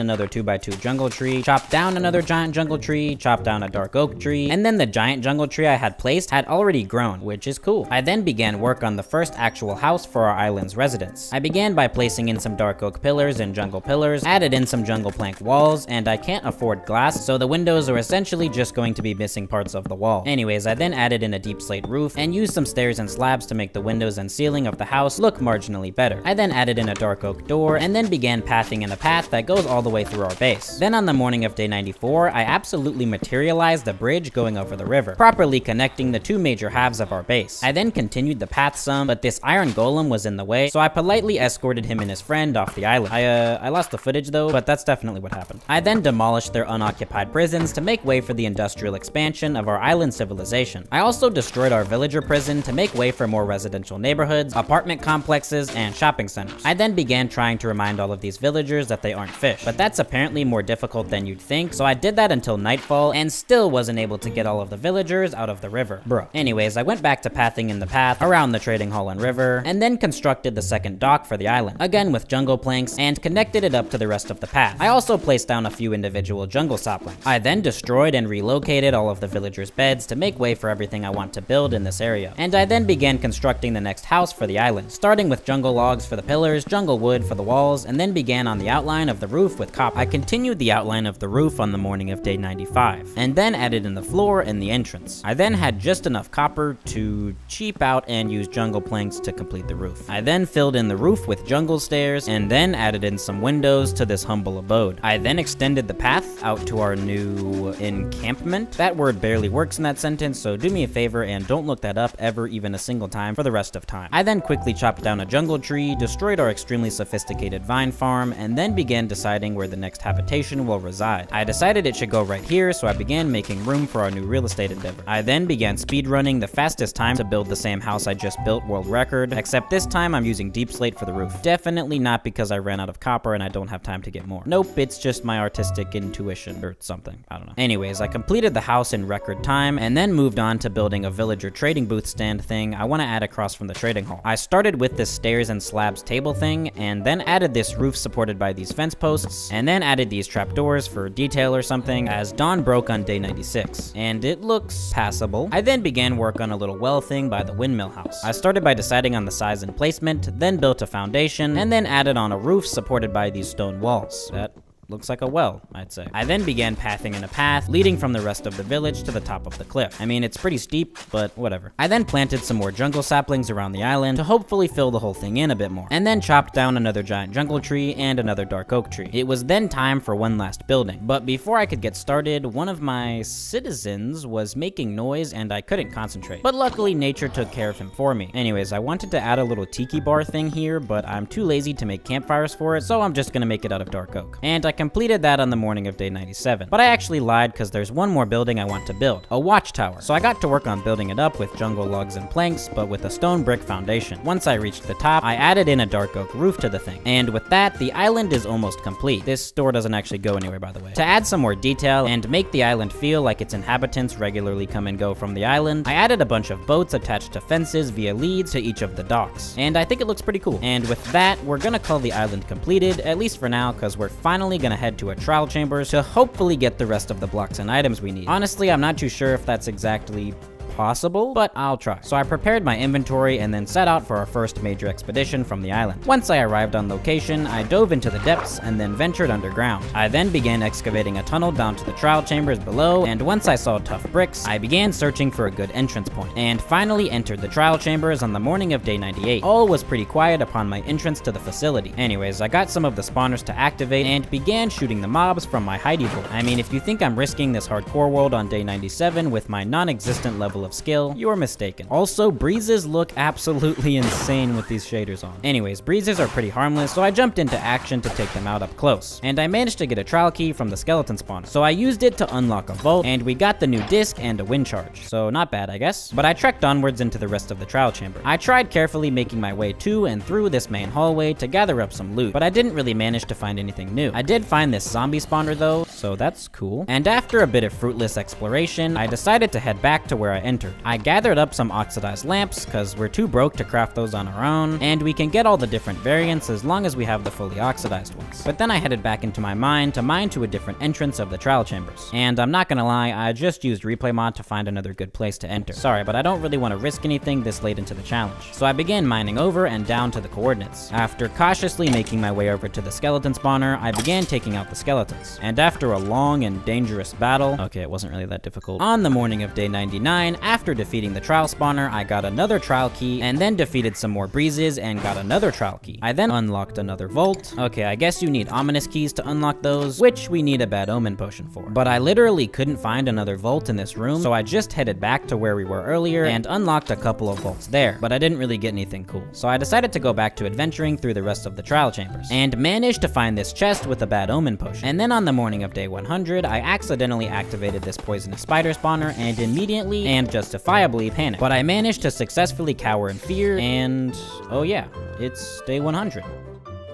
another 2x2 jungle tree, chopped down another giant jungle tree, chopped down a dark oak tree, and then the giant jungle tree I had placed had already grown, which is cool. I then began work on the first actual house for our island's residents. I began by placing in some dark oak pillars and jungle pillars, added in some jungle plank walls, and I can't afford glass, so the windows are essentially just going to be missing parts of the wall. Anyways, I then added in a deep slate roof and used some stairs and slabs to make the windows and ceiling of the house look marginally better. I then added in a dark oak door and then began pathing in a path that goes all the way through our base. Then on the morning of day 94, I absolutely materialized the bridge going over the river, properly connecting the two major halves of our base. I then continued the path some, but this iron golem was in the way, so I politely escorted him and his friend off the island. I lost the footage though, but that's definitely what happened. I then demolished their unoccupied prisons to make way for the industrial expansion of our island civilization. I also destroyed our villager prison to make way for more residential neighborhoods, apartment complexes, and shopping centers. I then began trying to remind all of these villagers that they aren't fish, but that's apparently more difficult than you'd think, so I did that until nightfall and still wasn't able to get all of the villagers out of the river. Bruh. Anyways, I went back to pathing in the path around the trading hall and river, river, and then constructed the second dock for the island, again with jungle planks, and connected it up to the rest of the path. I also placed down a few individual jungle saplings. I then destroyed and relocated all of the villagers' beds to make way for everything I want to build in this area. And I then began constructing the next house for the island, starting with jungle logs for the pillars, jungle wood for the walls, and then began on the outline of the roof with copper. I continued the outline of the roof on the morning of day 95, and then added in the floor and the entrance. I then had just enough copper to cheap out and use jungle planks to complete the roof. I then filled in the roof with jungle stairs, and then added in some windows to this humble abode. I then extended the path out to our new encampment. That word barely works in that sentence, so do me a favor and don't look that up ever even a single time for the rest of time. I then quickly chopped down a jungle tree, destroyed our extremely sophisticated vine farm, and then began deciding where the next habitation will reside. I decided it should go right here, so I began making room for our new real estate endeavor. I then began speedrunning the fastest time to build the same house I just built, world record, except this time I'm using deep slate for the roof. Definitely not because I ran out of copper and I don't have time to get more. Nope, it's just my artistic intuition or something. I don't know. Anyways, I completed the house in record time and then moved on to building a villager trading booth stand thing I want to add across from the trading hall. I started with this stairs and slabs table thing, and then added this roof supported by these fence posts, and then added these trapdoors for detail or something as dawn broke on day 96, and it looks passable. I then began work on a little well thing by the windmill house. I started by deciding on the size and placement, then built a foundation, and then added on a roof supported by these stone walls. That looks like a well, I'd say. I then began pathing in a path leading from the rest of the village to the top of the cliff. I mean, it's pretty steep, but whatever. I then planted some more jungle saplings around the island to hopefully fill the whole thing in a bit more, and then chopped down another giant jungle tree and another dark oak tree. It was then time for one last building, but before I could get started, one of my citizens was making noise and I couldn't concentrate. But luckily, nature took care of him for me. Anyways, I wanted to add a little tiki bar thing here, but I'm too lazy to make campfires for it, so I'm just gonna make it out of dark oak. And I completed that on the morning of day 97. But I actually lied because there's one more building I want to build, a watchtower. So I got to work on building it up with jungle logs and planks, but with a stone brick foundation. Once I reached the top, I added in a dark oak roof to the thing. And with that, the island is almost complete. This store doesn't actually go anywhere, by the way. To add some more detail and make the island feel like its inhabitants regularly come and go from the island, I added a bunch of boats attached to fences via leads to each of the docks. And I think it looks pretty cool. And with that, we're gonna call the island completed, at least for now, because we're finally gonna head to a trial chambers to hopefully get the rest of the blocks and items we need. Honestly, I'm not too sure if that's exactly possible, but I'll try. So I prepared my inventory and then set out for our first major expedition from the island. Once I arrived on location, I dove into the depths and then ventured underground. I then began excavating a tunnel down to the trial chambers below, and once I saw tough bricks, I began searching for a good entrance point, and finally entered the trial chambers on the morning of day 98. All was pretty quiet upon my entrance to the facility. Anyways, I got some of the spawners to activate and began shooting the mobs from my hidey hole. I mean, if you think I'm risking this hardcore world on day 97 with my non-existent level of skill, you're mistaken. Also, breezes look absolutely insane with these shaders on. Anyways, breezes are pretty harmless, so I jumped into action to take them out up close. And I managed to get a trial key from the skeleton spawner, so I used it to unlock a vault, and we got the new disc and a wind charge. So not bad, I guess. But I trekked onwards into the rest of the trial chamber. I tried carefully making my way to and through this main hallway to gather up some loot, but I didn't really manage to find anything new. I did find this zombie spawner though, so that's cool. And after a bit of fruitless exploration, I decided to head back to where I entered. I gathered up some oxidized lamps, cause we're too broke to craft those on our own, and we can get all the different variants as long as we have the fully oxidized ones. But then I headed back into my mine to a different entrance of the trial chambers. And I'm not gonna lie, I just used replay mod to find another good place to enter. Sorry, but I don't really want to risk anything this late into the challenge. So I began mining over and down to the coordinates. After cautiously making my way over to the skeleton spawner, I began taking out the skeletons. And after a long and dangerous battle, okay, it wasn't really that difficult, on the morning of day 99, after defeating the trial spawner, I got another trial key, and then defeated some more breezes and got another trial key. I then unlocked another vault. Okay, I guess you need ominous keys to unlock those, which we need a bad omen potion for. But I literally couldn't find another vault in this room, so I just headed back to where we were earlier and unlocked a couple of vaults there, but I didn't really get anything cool. So I decided to go back to adventuring through the rest of the trial chambers, and managed to find this chest with a bad omen potion. And then on the morning of day 100, I accidentally activated this poisonous spider spawner and immediately and justifiably panicked. But I managed to successfully cower in fear, and oh yeah, it's day 100.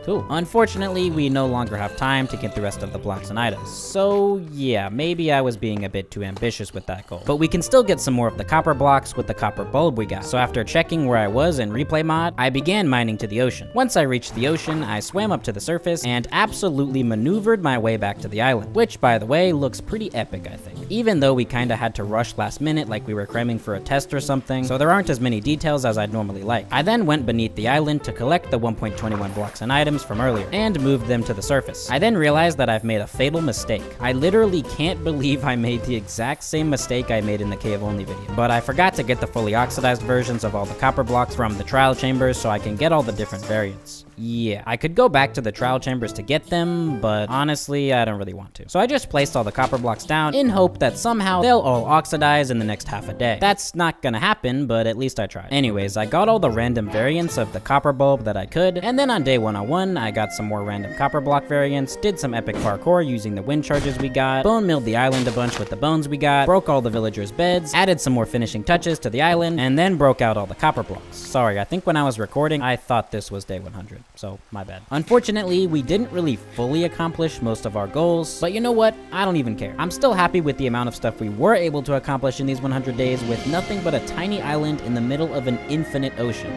Cool. Unfortunately, we no longer have time to get the rest of the blocks and items. So yeah, maybe I was being a bit too ambitious with that goal. But we can still get some more of the copper blocks with the copper bulb we got. So after checking where I was in replay mod, I began mining to the ocean. Once I reached the ocean, I swam up to the surface and absolutely maneuvered my way back to the island, which by the way, looks pretty epic, I think. Even though we kinda had to rush last minute like we were cramming for a test or something, so there aren't as many details as I'd normally like. I then went beneath the island to collect the 1.21 blocks and items from earlier, and moved them to the surface. I then realized that I've made a fatal mistake. I literally can't believe I made the exact same mistake I made in the cave only video. But I forgot to get the fully oxidized versions of all the copper blocks from the trial chambers so I can get all the different variants. Yeah, I could go back to the trial chambers to get them, but honestly, I don't really want to. So I just placed all the copper blocks down in hope that somehow they'll all oxidize in the next half a day. That's not gonna happen, but at least I tried. Anyways, I got all the random variants of the copper bulb that I could, and then on day 101, I got some more random copper block variants, did some epic parkour using the wind charges we got, bone milled the island a bunch with the bones we got, broke all the villagers' beds, added some more finishing touches to the island, and then broke out all the copper blocks. Sorry, I think when I was recording, I thought this was day 100. So, my bad. Unfortunately, we didn't really fully accomplish most of our goals, but you know what? I don't even care. I'm still happy with the amount of stuff we were able to accomplish in these 100 days with nothing but a tiny island in the middle of an infinite ocean.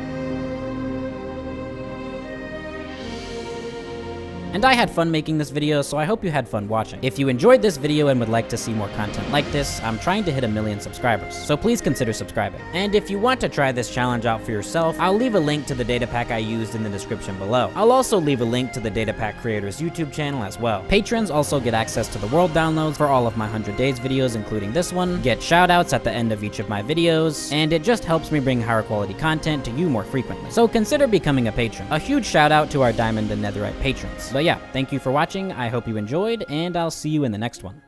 And I had fun making this video, so I hope you had fun watching. If you enjoyed this video and would like to see more content like this, I'm trying to hit 1 million subscribers, so please consider subscribing. And if you want to try this challenge out for yourself, I'll leave a link to the data pack I used in the description below. I'll also leave a link to the data pack creator's YouTube channel as well. Patrons also get access to the world downloads for all of my 100 days videos, including this one, get shoutouts at the end of each of my videos, and it just helps me bring higher quality content to you more frequently. So consider becoming a patron. A huge shout out to our Diamond and Netherite patrons. But yeah, thank you for watching, I hope you enjoyed, and I'll see you in the next one.